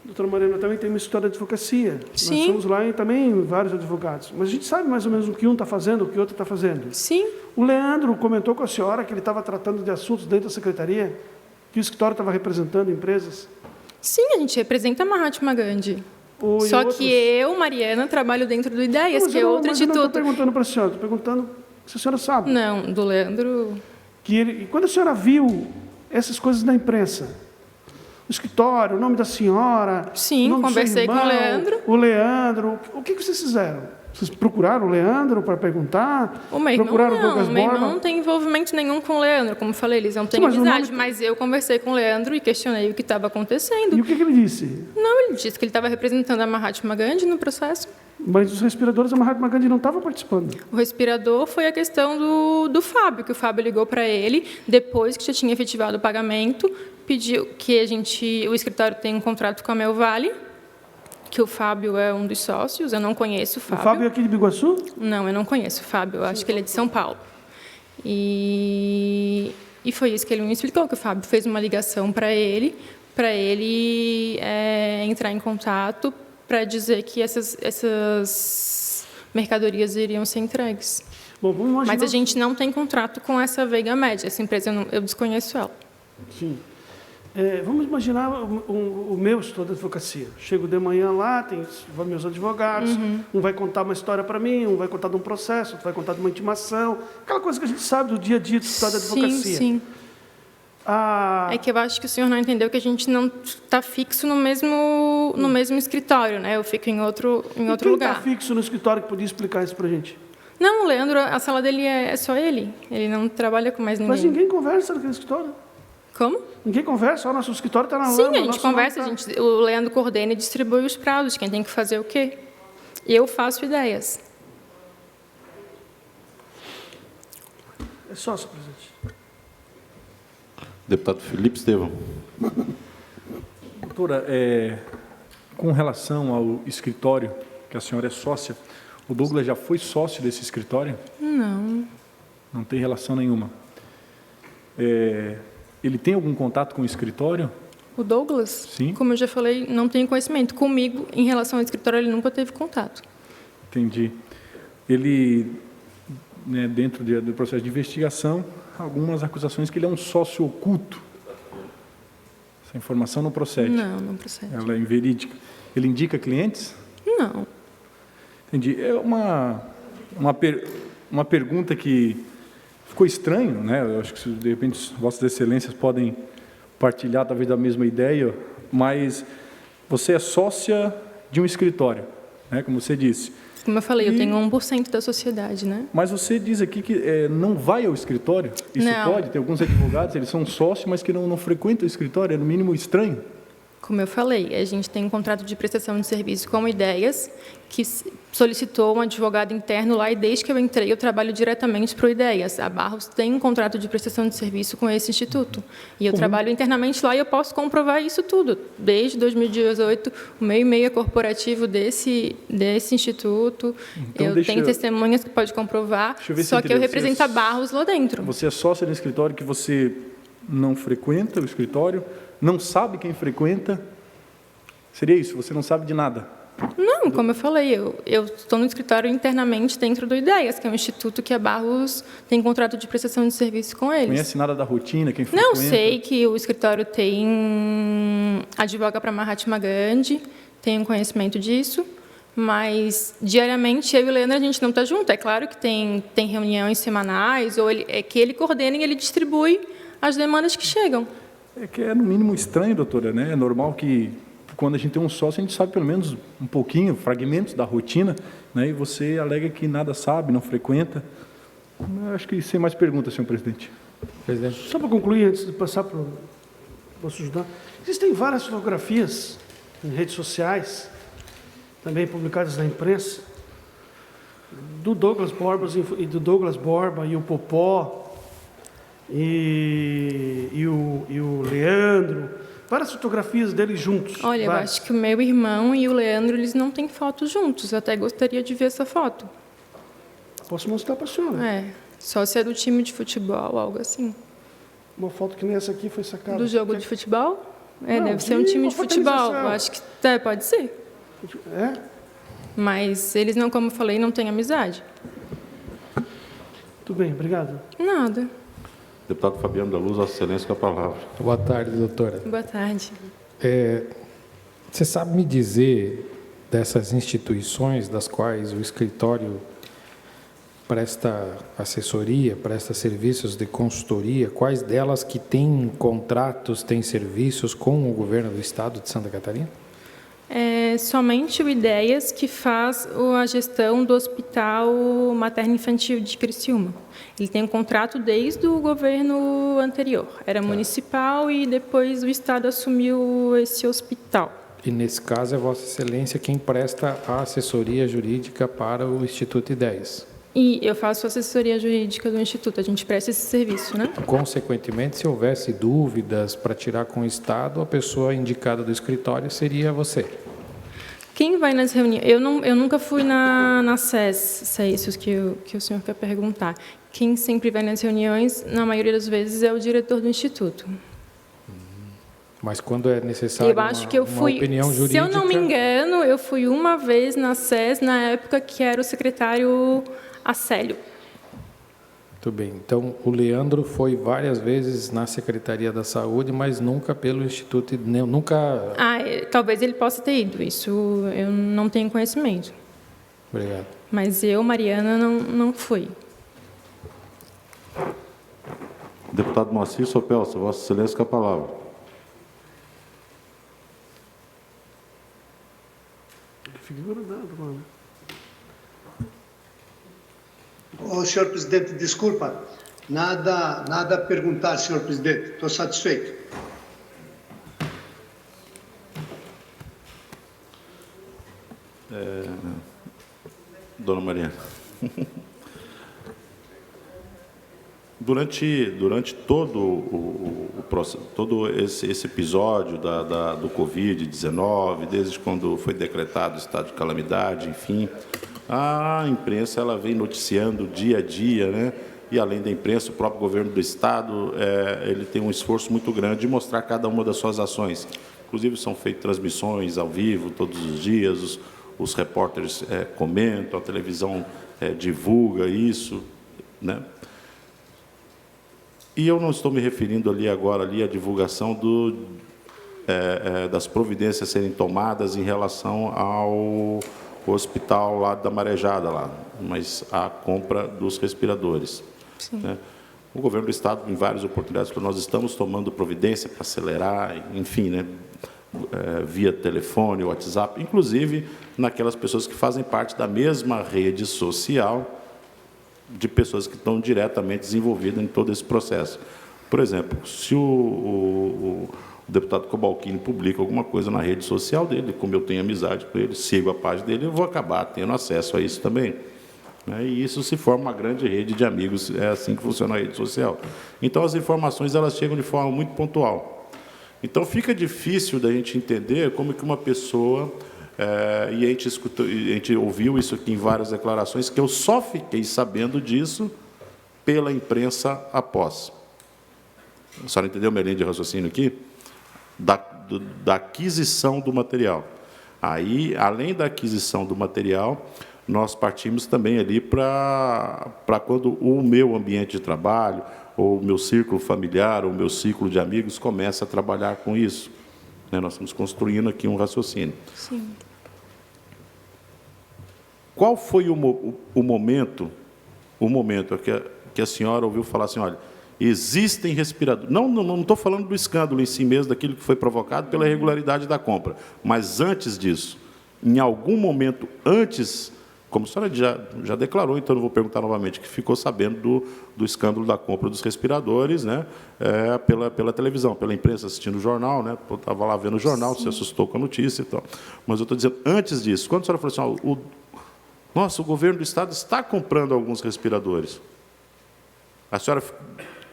doutora Mariana também tem uma história de advocacia. Sim. Nós somos lá e também vários advogados. Mas a gente sabe mais ou menos o que um está fazendo, o que o outro está fazendo. Sim, O Leandro comentou com a senhora que ele estava tratando de assuntos dentro da secretaria, que o escritório estava representando empresas. sim, a gente representa a Mahatma Gandhi. Ou em Só outros. que eu, Mariana, trabalho dentro do Ideias, Mas que é eu não- outro mas eu não estou instituto. perguntando para a senhora, estou perguntando se a senhora sabe. Não, do Leandro... E quando a senhora viu essas coisas na imprensa, o escritório, o nome da senhora, Sim, o nome do seu conversei com o irmão, Leandro. O Leandro, o que vocês fizeram? Vocês procuraram o Leandro para perguntar? O meu irmão procuraram o não, Douglas o meu irmão Borba? não tem envolvimento nenhum com o Leandro, como eu falei, eles não têm mas o amizade, nome- mas eu conversei com o Leandro e questionei o que estava acontecendo. E o que ele disse? Não, ele disse que ele estava representando a Mahatma Gandhi no processo. Mas os respiradores, a Mahatma Gandhi não estava participando. O respirador foi a questão do Fábio, que o Fábio ligou para ele, depois que já tinha efetivado o pagamento, pediu que o escritório tenha um contrato com a Mel Vale, que o Fábio é um dos sócios, eu não conheço o O Fábio. Fábio é aqui de Biguaçu? Não, eu não conheço o Fábio, eu acho que ele é de São Paulo. E foi isso que ele me explicou, que o Fábio fez uma ligação para ele entrar em contato para dizer que essas mercadorias iriam ser entregues. Bom, vamos imaginar... Mas a gente não tem contrato com essa Veiga Média, essa empresa eu desconheço ela. Sim. Vamos imaginar o meu estudo de advocacia. Chego de manhã lá, tem meus advogados, um vai contar uma história para mim, um vai contar de um processo, outro vai contar de uma intimação, aquela coisa que a gente sabe do dia a dia do estado da advocacia. Sim. Ah, É que eu acho que o senhor não entendeu que a gente não está fixo no mesmo escritório, né? Eu fico em outro quem lugar. está fixo no escritório que podia explicar isso para a gente? Não, o Leandro, a sala dele é só ele. Ele não trabalha com mais ninguém. Mas ninguém conversa naquele escritório. Como? Ninguém conversa, o nosso escritório está na Sim, lama. a gente conversa, o Leandro coordena e distribui os prazos, quem tem que fazer o quê. Eu faço ideias. É sócio, presidente. Deputado Felipe Estevão. Doutora, com relação ao escritório, que a senhora é sócia, o Douglas já foi sócio desse escritório? Não. Não tem relação nenhuma. Ele tem algum contato com o escritório? O Douglas? Sim. Como eu já falei, não tenho conhecimento. Comigo, em relação ao escritório, ele nunca teve contato. Entendi. Ele, dentro do processo de investigação, algumas acusações que ele é um sócio oculto. Essa informação não procede. Não, não procede. Ela é inverídica. Ele indica clientes? Não. Entendi. É uma pergunta que ficou estranho, né? Eu acho que, de repente, Vossas Excelências podem partilhar, talvez, da mesma ideia, mas você é sócia de um escritório, né? Como você disse. Como eu falei, eu tenho 1% da sociedade, né? Mas você diz aqui que não vai ao escritório? Isso Não. pode? Tem alguns advogados, eles são sócios, mas que não frequentam o escritório, é no mínimo estranho. Como eu falei, a gente tem um contrato de prestação de serviço com ideias, que solicitou um advogado interno lá e desde que eu entrei eu trabalho diretamente para o IDEAS. A Barros tem um contrato de prestação de serviço com esse instituto e eu trabalho internamente lá e eu posso comprovar isso tudo. Desde 2018, o meu e-mail é corporativo desse instituto, Então, eu tenho testemunhas que pode comprovar, só que eu represento a Barros lá dentro. Você é sócia do escritório que você não frequenta o escritório, não sabe quem frequenta? Seria isso, você não sabe de nada? Não, como eu falei, eu estou no escritório internamente dentro do IDEAS, que é um instituto que a Barros tem contrato de prestação de serviço com eles. Conhece nada da rotina, quem frequenta? Não, sei que o escritório tem advoga para Mahatma Gandhi, tenho conhecimento disso, mas diariamente eu e o Leandro a gente não está junto. É claro que tem reuniões semanais, ou que ele coordena e ele distribui as demandas que chegam. É que é no mínimo estranho, doutora, né? É normal que quando a gente tem um sócio, a gente sabe pelo menos um pouquinho, fragmentos da rotina, né? E você alega que nada sabe, não frequenta. Eu acho que sem mais perguntas, senhor presidente. Só para concluir, antes de passar para o... Posso ajudar? Existem várias fotografias em redes sociais, também publicadas na imprensa, do Douglas Borba e o Popó e o Leandro. Várias fotografias deles juntos. Olha, eu acho que o meu irmão e o Leandro, eles não têm foto juntos. Eu até gostaria de ver essa foto. Posso mostrar para a senhora. É, só se é do time de futebol, algo assim. Uma foto que nem essa aqui foi sacada. Do jogo de futebol? É, Não, deve ser um time de futebol. fraternização. Eu acho que pode ser. É? Mas eles não, como eu falei, não têm amizade. Tudo bem, obrigado. Nada. Deputado Fabiano da Luz, Vossa Excelência, com a palavra. Boa tarde, doutora. Boa tarde. Você sabe me dizer dessas instituições das quais o escritório presta assessoria, presta serviços de consultoria, quais delas que têm contratos, têm serviços com o governo do Estado de Santa Catarina? É somente o IDEAS que faz a gestão do Hospital Materno-Infantil de Criciúma. Ele tem um contrato desde o governo anterior. Era municipal e depois o Estado assumiu esse hospital. E, nesse caso, é Vossa Excelência quem presta a assessoria jurídica para o Instituto IDEAS. E eu faço assessoria jurídica do Instituto, a gente presta esse serviço, né? Consequentemente, se houvesse dúvidas para tirar com o Estado, a pessoa indicada do escritório seria você. Quem vai nas reuniões? Eu nunca fui na SES, se é isso que o senhor quer perguntar. Quem sempre vai nas reuniões, na maioria das vezes, é o diretor do Instituto. Mas quando é necessário eu acho que eu fui, uma opinião jurídica... Se eu não me engano, eu fui uma vez na SES, na época que era o secretário Acélio. Muito bem. Então, o Leandro foi várias vezes na Secretaria da Saúde, mas nunca pelo Instituto... Nunca... Talvez ele possa ter ido. Isso eu não tenho conhecimento. Obrigado. Mas eu, Mariana, não fui. Deputado Moacir Sopelsa, Vossa Excelência, com a palavra. Fique grudado, mano. Senhor presidente, desculpa. Nada a perguntar, senhor presidente. Estou satisfeito. Dona Mariana. Durante todo o processo, todo esse episódio do Covid-19, desde quando foi decretado o estado de calamidade, enfim, a imprensa ela vem noticiando dia a dia, né? E além da imprensa, o próprio governo do estado ele tem um esforço muito grande de mostrar cada uma das suas ações. Inclusive são feitas transmissões ao vivo todos os dias, os repórteres comentam, a televisão divulga isso, né? E eu não estou me referindo agora à divulgação das providências serem tomadas em relação ao hospital lá da Marejada, mas a compra dos respiradores. Né? O governo do Estado, em várias oportunidades, nós estamos tomando providência para acelerar, enfim, né? Via telefone, WhatsApp, inclusive naquelas pessoas que fazem parte da mesma rede social, de pessoas que estão diretamente desenvolvidas em todo esse processo. Por exemplo, se o o deputado Cobalcini publica alguma coisa na rede social dele, como eu tenho amizade com ele, sigo a página dele, eu vou acabar tendo acesso a isso também. E isso se forma uma grande rede de amigos, é assim que funciona a rede social. Então, as informações elas chegam de forma muito pontual. Então, fica difícil da gente entender como que uma pessoa, e a gente ouviu isso aqui em várias declarações, que eu só fiquei sabendo disso pela imprensa após. A senhora entendeu minha linha de raciocínio aqui? Da aquisição do material. Aí, além da aquisição do material, nós partimos também ali para quando o meu ambiente de trabalho, ou o meu círculo familiar, ou o meu ciclo de amigos começa a trabalhar com isso. Nós estamos construindo aqui um raciocínio. Sim. Qual foi o momento que a senhora ouviu falar assim, olha, existem respiradores... Não estou falando do escândalo em si mesmo, daquilo que foi provocado pela irregularidade da compra, mas antes disso, em algum momento antes, como a senhora já declarou, então não vou perguntar novamente, que ficou sabendo do escândalo da compra dos respiradores, né, pela televisão, pela imprensa, assistindo o jornal, né, eu estava lá vendo o jornal, se assustou com a notícia e tal. Mas eu estou dizendo, antes disso, quando a senhora falou assim, o governo do Estado está comprando alguns respiradores, a senhora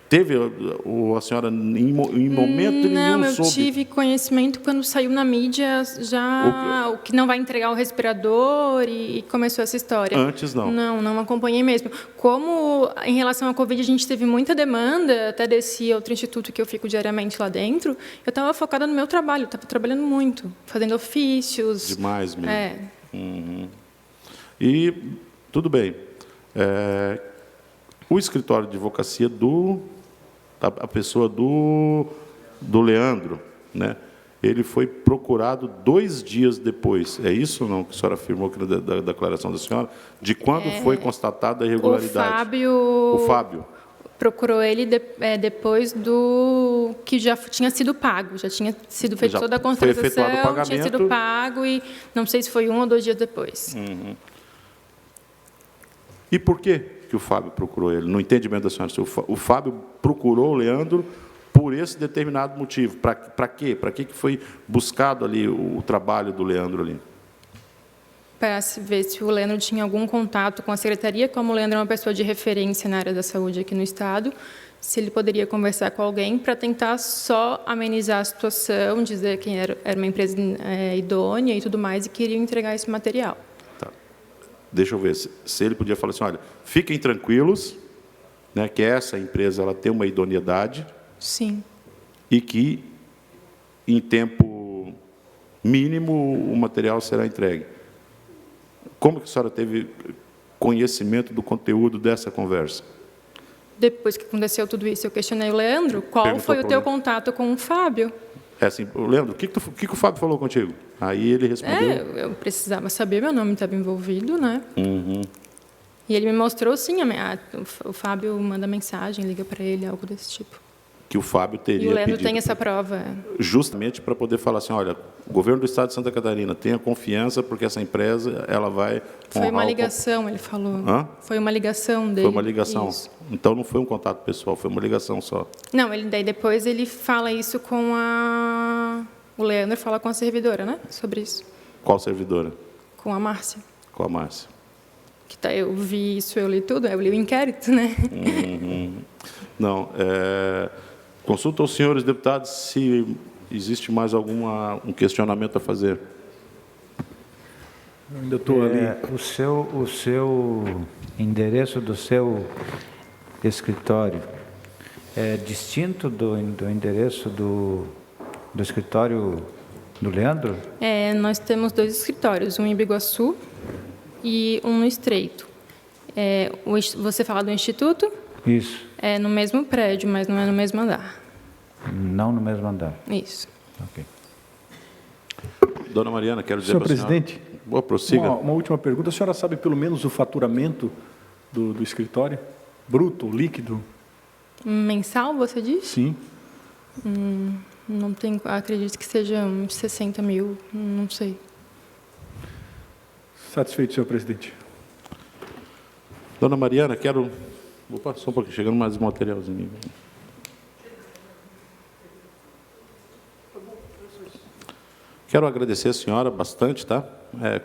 teve, a senhora, em momento nenhum, Não, eu soube... tive conhecimento quando saiu na mídia já o que não vai entregar o respirador e começou essa história. Antes, não? Não acompanhei mesmo. Como, em relação à Covid, a gente teve muita demanda, até desse outro instituto que eu fico diariamente lá dentro, eu estava focada no meu trabalho, estava trabalhando muito, fazendo ofícios. Demais mesmo. É. Uhum. E, tudo bem, o escritório de advocacia a pessoa do Leandro, né? Ele foi procurado 2 dias depois. É isso ou não que a senhora afirmou aqui da declaração da senhora? De quando foi constatada a irregularidade? O Fábio procurou ele depois do que já tinha sido pago, já tinha sido feita toda a contratação, tinha sido pago e não sei se foi 1 ou 2 dias depois. Uhum. E por quê que o Fábio procurou ele? No entendimento da senhora, o Fábio procurou o Leandro por esse determinado motivo. Para quê? Para que foi buscado ali o trabalho do Leandro ali? Para ver se o Leandro tinha algum contato com a secretaria, como o Leandro é uma pessoa de referência na área da saúde aqui no Estado, se ele poderia conversar com alguém para tentar só amenizar a situação, dizer que era uma empresa idônea e tudo mais, e queria entregar esse material. Deixa eu ver se ele podia falar assim, olha, fiquem tranquilos, né, que essa empresa ela tem uma idoneidade. Sim. E que, em tempo mínimo, o material será entregue. Como que a senhora teve conhecimento do conteúdo dessa conversa? Depois que aconteceu tudo isso, eu questionei o Leandro, qual foi o teu contato com o Fábio? Assim, Leandro, o que o Fábio falou contigo? Aí ele respondeu... Eu precisava saber, meu nome estava envolvido, né? Uhum. E ele me mostrou, sim, o Fábio manda mensagem, liga para ele, algo desse tipo. Que o Fábio teria E o Leandro pedido, tem essa prova. Justamente para poder falar assim, olha, o governo do Estado de Santa Catarina tenha confiança, porque essa empresa ela vai... Foi uma ligação, ele falou. Hã? Foi uma ligação dele. Foi uma ligação. Isso. Então, não foi um contato pessoal, foi uma ligação só. Não, daí depois ele fala isso com a... O Leandro fala com a servidora, né? Sobre isso. Qual servidora? Com a Márcia. Com a Márcia. Eu vi isso, eu li tudo, eu li o inquérito, né? Uhum. Não, consulta aos senhores deputados se existe mais um questionamento a fazer. Eu ainda estou ali. O seu endereço do seu escritório é distinto do endereço do escritório do Leandro? Nós temos 2 escritórios, um em Biguaçu e um no Estreito. Você fala do Instituto? Isso. É no mesmo prédio, mas não é no mesmo andar. Não no mesmo andar. Isso. Ok. Dona Mariana, quero dizer Senhor para a senhora... presidente, Boa, prossiga. uma última pergunta. A senhora sabe pelo menos o faturamento do escritório? Bruto, líquido? Mensal, você disse? Sim. Não tenho, acredito que seja uns 60 mil, não sei. Satisfeito, senhor presidente. Dona Mariana, quero... Opa, só um pouquinho, chegando mais um materialzinho. Quero agradecer a senhora bastante, tá?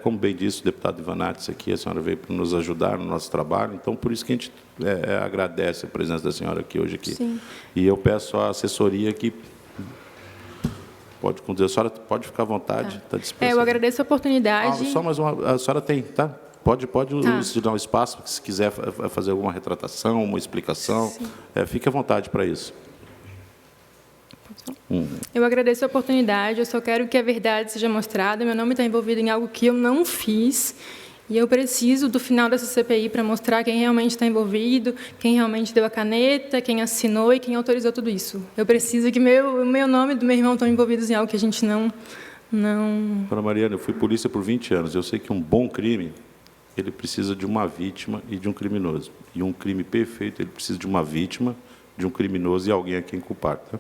Como bem disse o deputado Ivanates aqui, a senhora veio para nos ajudar no nosso trabalho, então por isso que a gente agradece a presença da senhora aqui hoje aqui. Sim. E eu peço à assessoria que pode conduzir. A senhora pode ficar à vontade, está disposta. Eu agradeço a oportunidade. Só mais uma, a senhora tem, tá? Pode Tá. se dar um espaço, se quiser fazer alguma retratação, uma explicação, fique à vontade para isso. Eu agradeço a oportunidade, eu só quero que a verdade seja mostrada. Meu nome está envolvido em algo que eu não fiz. E eu preciso do final dessa CPI para mostrar quem realmente está envolvido, quem realmente deu a caneta, quem assinou e quem autorizou tudo isso. Eu preciso que o meu nome e do meu irmão estão envolvidos em algo que a gente não... Dona Mariana, eu fui polícia por 20 anos. Eu sei que um bom crime, ele precisa de uma vítima e de um criminoso. E um crime perfeito, ele precisa de uma vítima, de um criminoso e alguém a quem culpar. Tá?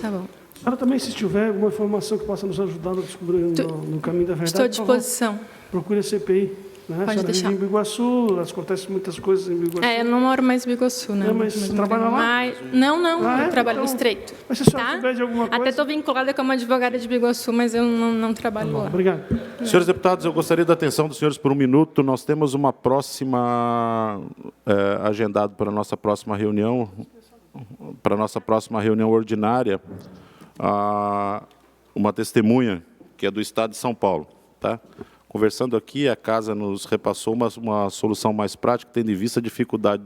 Tá bom. A senhora também, se tiver alguma informação que possa nos ajudar a descobrir no caminho da verdade, Estou à disposição. Procure a CPI. Né? Pode a senhora deixar. vive em Biguaçu, acontecem muitas coisas em Biguaçu. Eu não moro mais em Biguaçu, não. Mas você trabalha lá? Não, eu trabalho no Então, Estreito. Mas se a senhora souber de alguma coisa... Até estou vinculada como advogada de Biguaçu, mas eu não trabalho lá. Obrigado. Senhores deputados, eu gostaria da atenção dos senhores por um minuto. Nós temos uma próxima, agendado para a nossa próxima reunião, ordinária, uma testemunha, que é do Estado de São Paulo. Tá? Conversando aqui, a Casa nos repassou uma solução mais prática, tendo em vista a dificuldade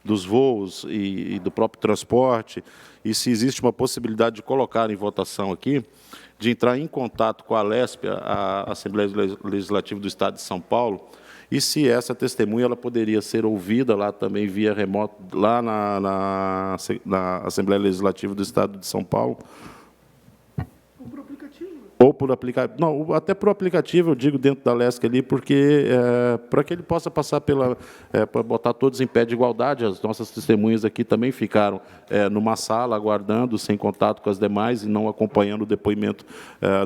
dos voos e do próprio transporte, e se existe uma possibilidade de colocar em votação aqui, de entrar em contato com a ALESP, a Assembleia Legislativa do Estado de São Paulo, e se essa testemunha ela poderia ser ouvida lá também via remoto, lá na Assembleia Legislativa do Estado de São Paulo. Ou por aplicativo. Não, até por aplicativo, eu digo dentro da LESC ali, porque para que ele possa passar para botar todos em pé de igualdade. As nossas testemunhas aqui também ficaram numa sala, aguardando, sem contato com as demais, e não acompanhando o depoimento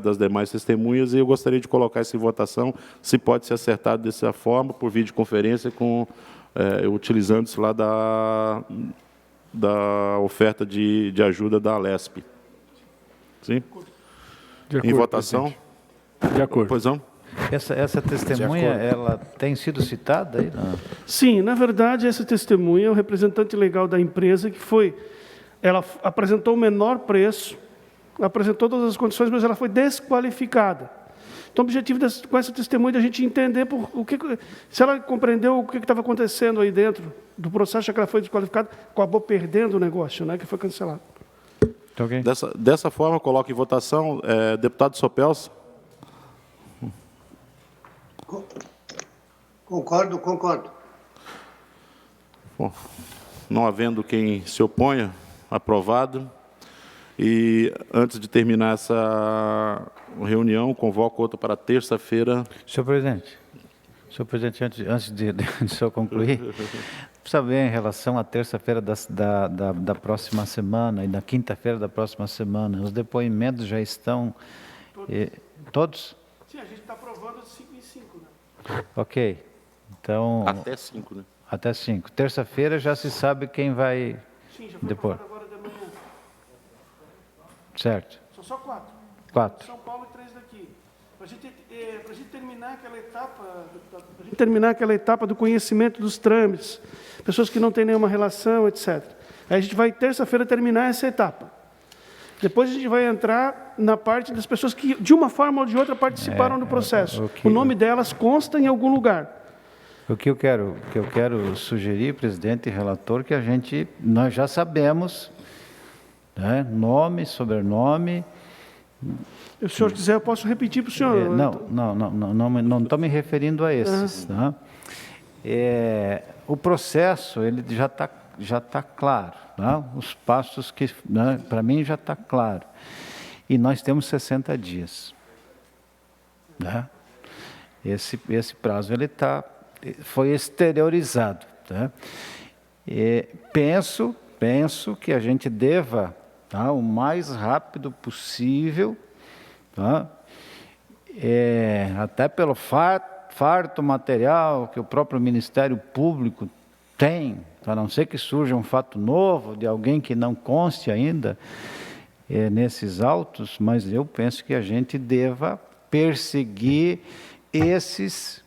das demais testemunhas, e eu gostaria de colocar isso em votação, se pode ser acertado dessa forma, por videoconferência, utilizando-se lá da oferta de ajuda da Alesp. Sim? De acordo, em votação? Presidente. De acordo. Pois não? Essa testemunha, ela tem sido citada aí? Não? Sim, na verdade, essa testemunha é o representante legal da empresa ela apresentou o menor preço, apresentou todas as condições, mas ela foi desqualificada. Então, o objetivo com essa testemunha é de a gente entender se ela compreendeu o que estava acontecendo aí dentro do processo, já que ela foi desqualificada, acabou perdendo o negócio, né, que foi cancelado. Okay. Dessa forma, coloco em votação. Deputado Sopelso. Concordo. Bom, não havendo quem se oponha, aprovado. E, antes de terminar essa reunião, convoco outra para terça-feira. Senhor presidente, antes de o senhor concluir, precisa ver em relação à terça-feira da próxima semana e na quinta-feira da próxima semana. Os depoimentos já estão... Todos? Sim, a gente está aprovando de 5 em 5, né? Ok. Então... Até 5, né? Até 5. Terça-feira já se sabe quem vai depor. Agora de manhã. Certo. São só 4. 4. São Paulo e 3 daqui. Para a gente terminar aquela etapa do conhecimento dos trâmites, pessoas que não têm nenhuma relação, etc. Aí a gente vai, terça-feira, terminar essa etapa. Depois a gente vai entrar na parte das pessoas que, de uma forma ou de outra, participaram do processo. O nome delas consta em algum lugar. O que eu quero sugerir, presidente e relator, que nós já sabemos, né, nome, sobrenome. Se o senhor quiser, eu posso repetir para o senhor. Não estou me referindo a esses. Tá? O processo ele já tá claro. Tá? Os passos que, né, para mim, já está claro. E nós temos 60 dias. Tá? Esse prazo foi exteriorizado. Tá? Penso que a gente deva, tá, o mais rápido possível, tá, até pelo farto material que o próprio Ministério Público tem, a não ser que surja um fato novo de alguém que não conste ainda, nesses autos, mas eu penso que a gente deva perseguir esses,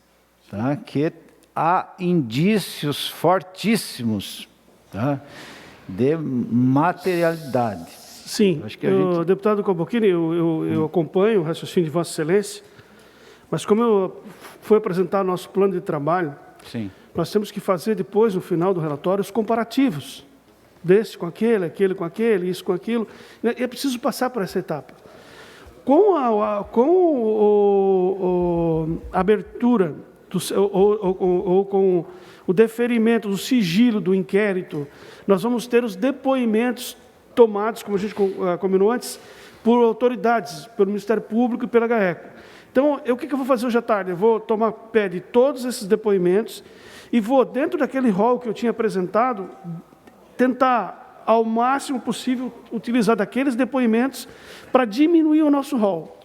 tá, que há indícios fortíssimos, tá, de materialidade. Sim, Acho que a gente... deputado Cobalcini, eu acompanho o raciocínio de Vossa Excelência, mas como foi apresentar nosso plano de trabalho, Sim. nós temos que fazer depois, no final do relatório, os comparativos, desse com aquele, aquele com aquele, isso com aquilo, e é preciso passar por essa etapa. Com a abertura, ou com o deferimento do sigilo do inquérito, nós vamos ter os depoimentos tomados, como a gente combinou antes, por autoridades, pelo Ministério Público e pela GAECO. Então, o que eu vou fazer hoje à tarde? Eu vou tomar pé de todos esses depoimentos e vou, dentro daquele rol que eu tinha apresentado, tentar, ao máximo possível, utilizar daqueles depoimentos para diminuir o nosso rol.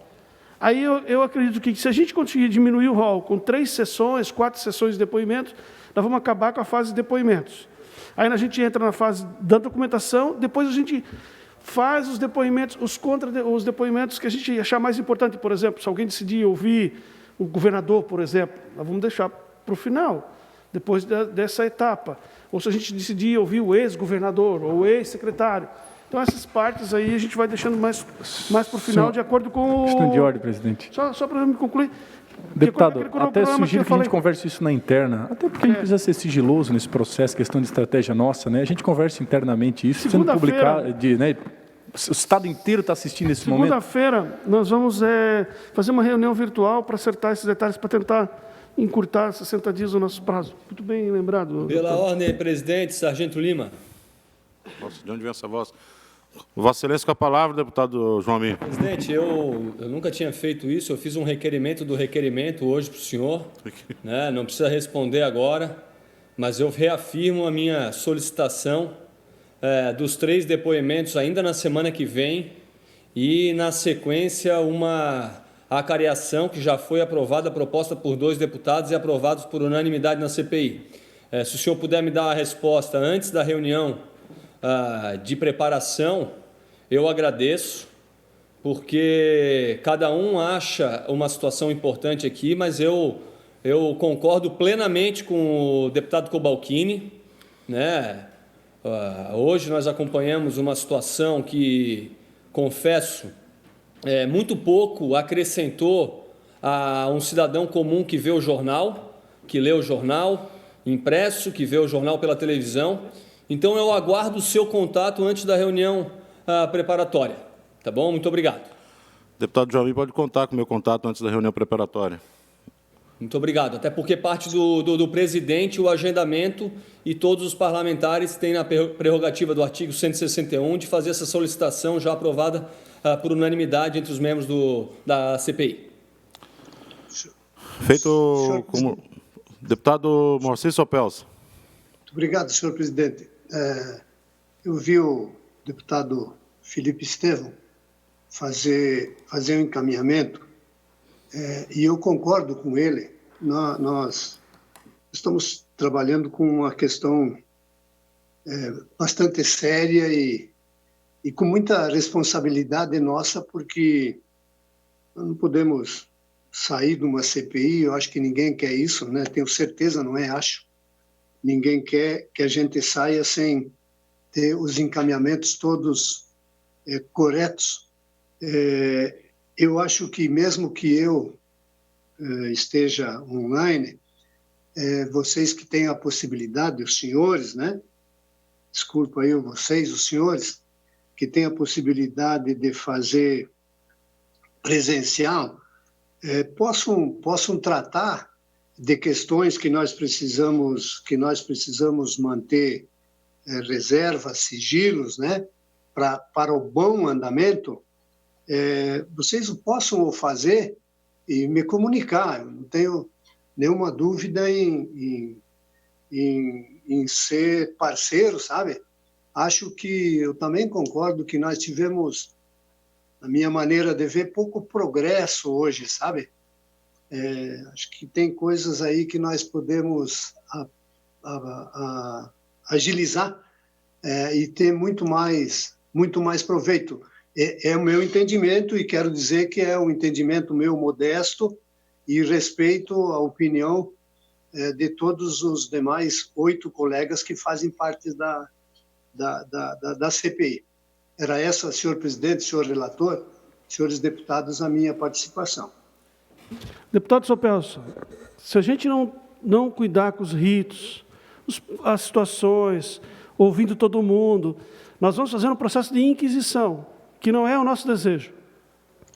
Aí eu acredito que, se a gente conseguir diminuir o rol com 3 sessões, 4 sessões de depoimentos, nós vamos acabar com a fase de depoimentos. Aí a gente entra na fase da documentação, depois a gente faz os depoimentos, os depoimentos que a gente achar mais importante. Por exemplo, se alguém decidir ouvir o governador, por exemplo, nós vamos deixar para o final, depois dessa etapa. Ou se a gente decidir ouvir o ex-governador ou o ex-secretário. Então, essas partes aí a gente vai deixando mais para o final, de acordo com o... Questão de ordem, presidente. Só para me concluir. Deputado, até sugiro que a gente converse isso na interna, até porque a gente precisa ser sigiloso nesse processo, questão de estratégia nossa, né? A gente conversa internamente isso, sendo publicado, né? O Estado inteiro está assistindo esse momento. Segunda-feira, nós vamos fazer uma reunião virtual para acertar esses detalhes, para tentar encurtar 60 dias o nosso prazo. Muito bem lembrado. Pela ordem, presidente, Sargento Lima. Nossa, de onde vem essa voz? Vossa Excelência, com a palavra, deputado João Mir. Presidente, eu nunca tinha feito isso, eu fiz um requerimento do requerimento hoje para o senhor, né? Não precisa responder agora, mas eu reafirmo a minha solicitação dos 3 depoimentos ainda na semana que vem e, na sequência, uma acariação que já foi aprovada, proposta por 2 deputados e aprovados por unanimidade na CPI. Se o senhor puder me dar a resposta antes da reunião de preparação, eu agradeço, porque cada um acha uma situação importante aqui, mas eu concordo plenamente com o deputado Cobalcini, né? Hoje nós acompanhamos uma situação que, confesso, muito pouco acrescentou a um cidadão comum que vê o jornal, que lê o jornal impresso, que vê o jornal pela televisão. Então, eu aguardo o seu contato antes da reunião preparatória. Tá bom? Muito obrigado. Deputado João Mir, pode contar com o meu contato antes da reunião preparatória. Muito obrigado. Até porque parte do presidente o agendamento e todos os parlamentares têm a prerrogativa do artigo 161 de fazer essa solicitação já aprovada por unanimidade entre os membros da CPI. Feito como... Deputado Moacir Sopelsa. Muito obrigado, senhor presidente. Eu vi o deputado Felipe Estevão fazer um encaminhamento e eu concordo com ele. Nós estamos trabalhando com uma questão bastante séria e com muita responsabilidade nossa, porque nós não podemos sair de uma CPI, eu acho que ninguém quer isso, né? Tenho certeza, não é? Acho. Ninguém quer que a gente saia sem ter os encaminhamentos todos corretos. Eu acho que, mesmo que eu esteja online, vocês que têm a possibilidade, os senhores, né? Desculpa aí vocês, os senhores, que têm a possibilidade de fazer presencial, possam tratar de questões que nós precisamos manter reservas, sigilos, né, para o bom andamento. Vocês possam fazer e me comunicar. Eu não tenho nenhuma dúvida em ser parceiro, sabe? Acho que eu também concordo que nós tivemos, na minha maneira de ver, pouco progresso hoje, sabe? Acho que tem coisas aí que nós podemos agilizar e ter muito mais proveito. É o meu entendimento, e quero dizer que é um entendimento meu modesto e respeito a opinião de todos os demais 8 colegas que fazem parte da CPI. Era essa, senhor presidente, senhor relator, senhores deputados, a minha participação. Deputado Sopelso, se a gente não cuidar com os ritos, as situações, ouvindo todo mundo, nós vamos fazer um processo de inquisição, que não é o nosso desejo.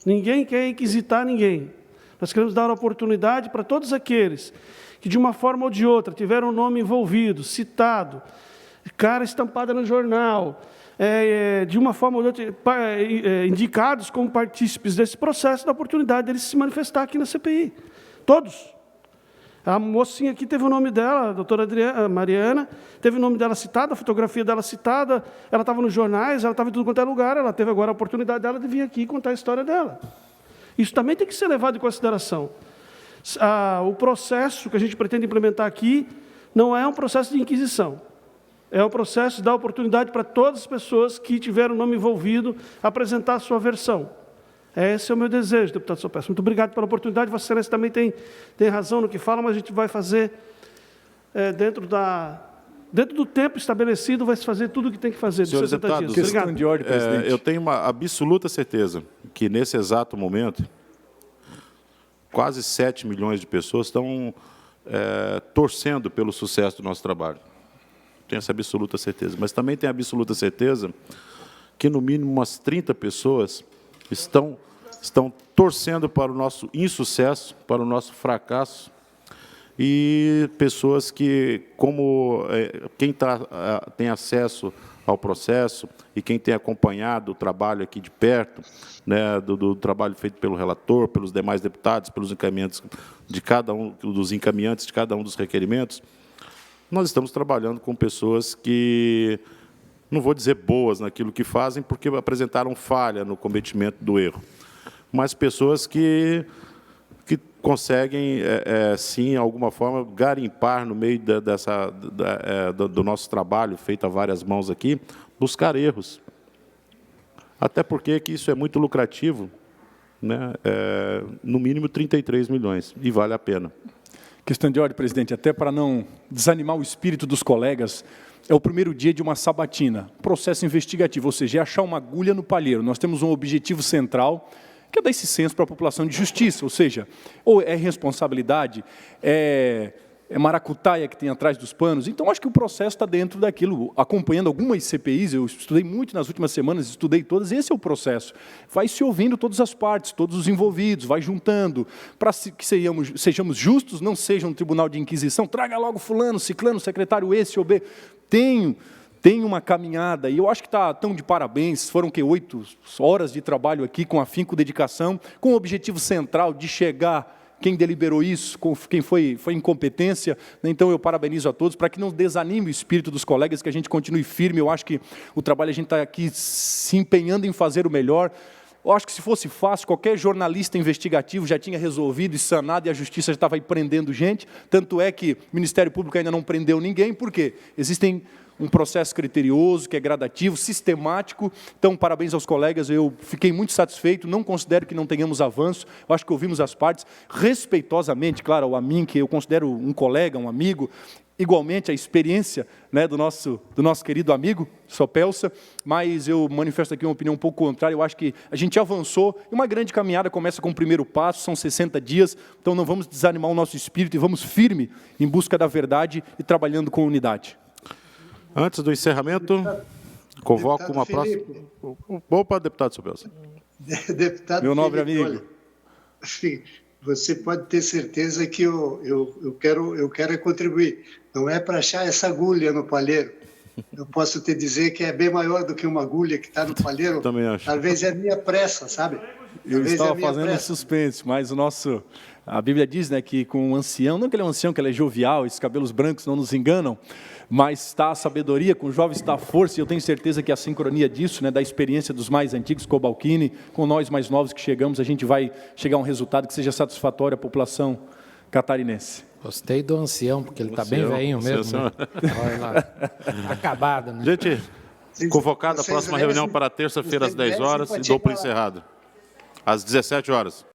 Ninguém quer inquisitar ninguém. Nós queremos dar oportunidade para todos aqueles que, de uma forma ou de outra, tiveram o nome envolvido, citado, cara estampada no jornal, de uma forma ou de outra, indicados como partícipes desse processo, da oportunidade deles se manifestar aqui na CPI. Todos. A mocinha aqui teve o nome dela, a doutora Mariana, teve o nome dela citado, a fotografia dela citada, ela estava nos jornais, ela estava em tudo quanto é lugar, ela teve agora a oportunidade dela de vir aqui contar a história dela. Isso também tem que ser levado em consideração. O processo que a gente pretende implementar aqui não é um processo de inquisição. É um processo de dar oportunidade para todas as pessoas que tiveram o nome envolvido apresentar a sua versão. Esse é o meu desejo, deputado Sopelso. Muito obrigado pela oportunidade. Vossa Excelência também tem razão no que fala, mas a gente vai fazer dentro do tempo estabelecido, vai se fazer tudo o que tem que fazer. Senhores deputados, questão de ordem, presidente. Eu tenho uma absoluta certeza que, nesse exato momento, quase 7 milhões de pessoas estão torcendo pelo sucesso do nosso trabalho. Tenho essa absoluta certeza. Mas também tenho a absoluta certeza que, no mínimo, umas 30 pessoas estão torcendo para o nosso insucesso, para o nosso fracasso, e pessoas que, como quem tem acesso ao processo e quem tem acompanhado o trabalho aqui de perto, né, do trabalho feito pelo relator, pelos demais deputados, pelos encaminhantes de cada um dos requerimentos, nós estamos trabalhando com pessoas que, não vou dizer boas naquilo que fazem, porque apresentaram falha no cometimento do erro, mas pessoas que conseguem, sim, de alguma forma, garimpar no meio do nosso trabalho, feito a várias mãos aqui, buscar erros. Até porque que isso é muito lucrativo, né? No mínimo 33 milhões, e vale a pena. Questão de ordem, presidente, até para não desanimar o espírito dos colegas, é o primeiro dia de uma sabatina, processo investigativo, ou seja, é achar uma agulha no palheiro. Nós temos um objetivo central, que é dar esse senso para a população de justiça, ou seja, ou é responsabilidade, é maracutaia que tem atrás dos panos. Então, acho que o processo está dentro daquilo, acompanhando algumas CPIs, eu estudei muito nas últimas semanas, estudei todas, esse é o processo. Vai se ouvindo todas as partes, todos os envolvidos, vai juntando, para que sejamos justos, não seja um tribunal de inquisição, traga logo fulano, ciclano, secretário esse ou B. Tem uma caminhada, e eu acho que estão de parabéns, foram 8 horas de trabalho aqui, com afinco, dedicação, com o objetivo central de chegar quem deliberou isso, quem foi incompetência. Então, eu parabenizo a todos, para que não desanime o espírito dos colegas, que a gente continue firme. Eu acho que o trabalho, a gente está aqui se empenhando em fazer o melhor. Eu acho que, se fosse fácil, qualquer jornalista investigativo já tinha resolvido e sanado, e a justiça já estava aí prendendo gente. Tanto é que o Ministério Público ainda não prendeu ninguém, porque existem um processo criterioso, que é gradativo, sistemático. Então, parabéns aos colegas, eu fiquei muito satisfeito, não considero que não tenhamos avanço, eu acho que ouvimos as partes, respeitosamente, claro, ao Amin, que eu considero um colega, um amigo, igualmente a experiência, né, do nosso querido amigo, Sopelso, mas eu manifesto aqui uma opinião um pouco contrária. Eu acho que a gente avançou, e uma grande caminhada começa com o primeiro passo, são 60 dias, então não vamos desanimar o nosso espírito e vamos firme em busca da verdade e trabalhando com unidade. Antes do encerramento, convoco uma próxima... Opa, deputado Sopelso. Deputado meu nobre Felipe, amigo. Olha, você pode ter certeza que eu quero contribuir. Não é para achar essa agulha no palheiro. Eu posso te dizer que é bem maior do que uma agulha que está no palheiro. Também acho. Talvez é a minha pressa, sabe? Eu estava fazendo suspense, mas a Bíblia diz, né, que com um ancião, não que ele é um ancião, que ele é jovial, esses cabelos brancos não nos enganam, mas está a sabedoria, com o jovem está a força, e eu tenho certeza que a sincronia disso, né, da experiência dos mais antigos, Cobalcini, com nós mais novos que chegamos, a gente vai chegar a um resultado que seja satisfatório à população catarinense. Gostei do ancião, porque ele está bem velhinho mesmo. Né? Olha lá, acabado, né? Gente, Convocada a Vocês próxima reunião para terça-feira às 10 horas e dou por encerrado. Às 17 horas.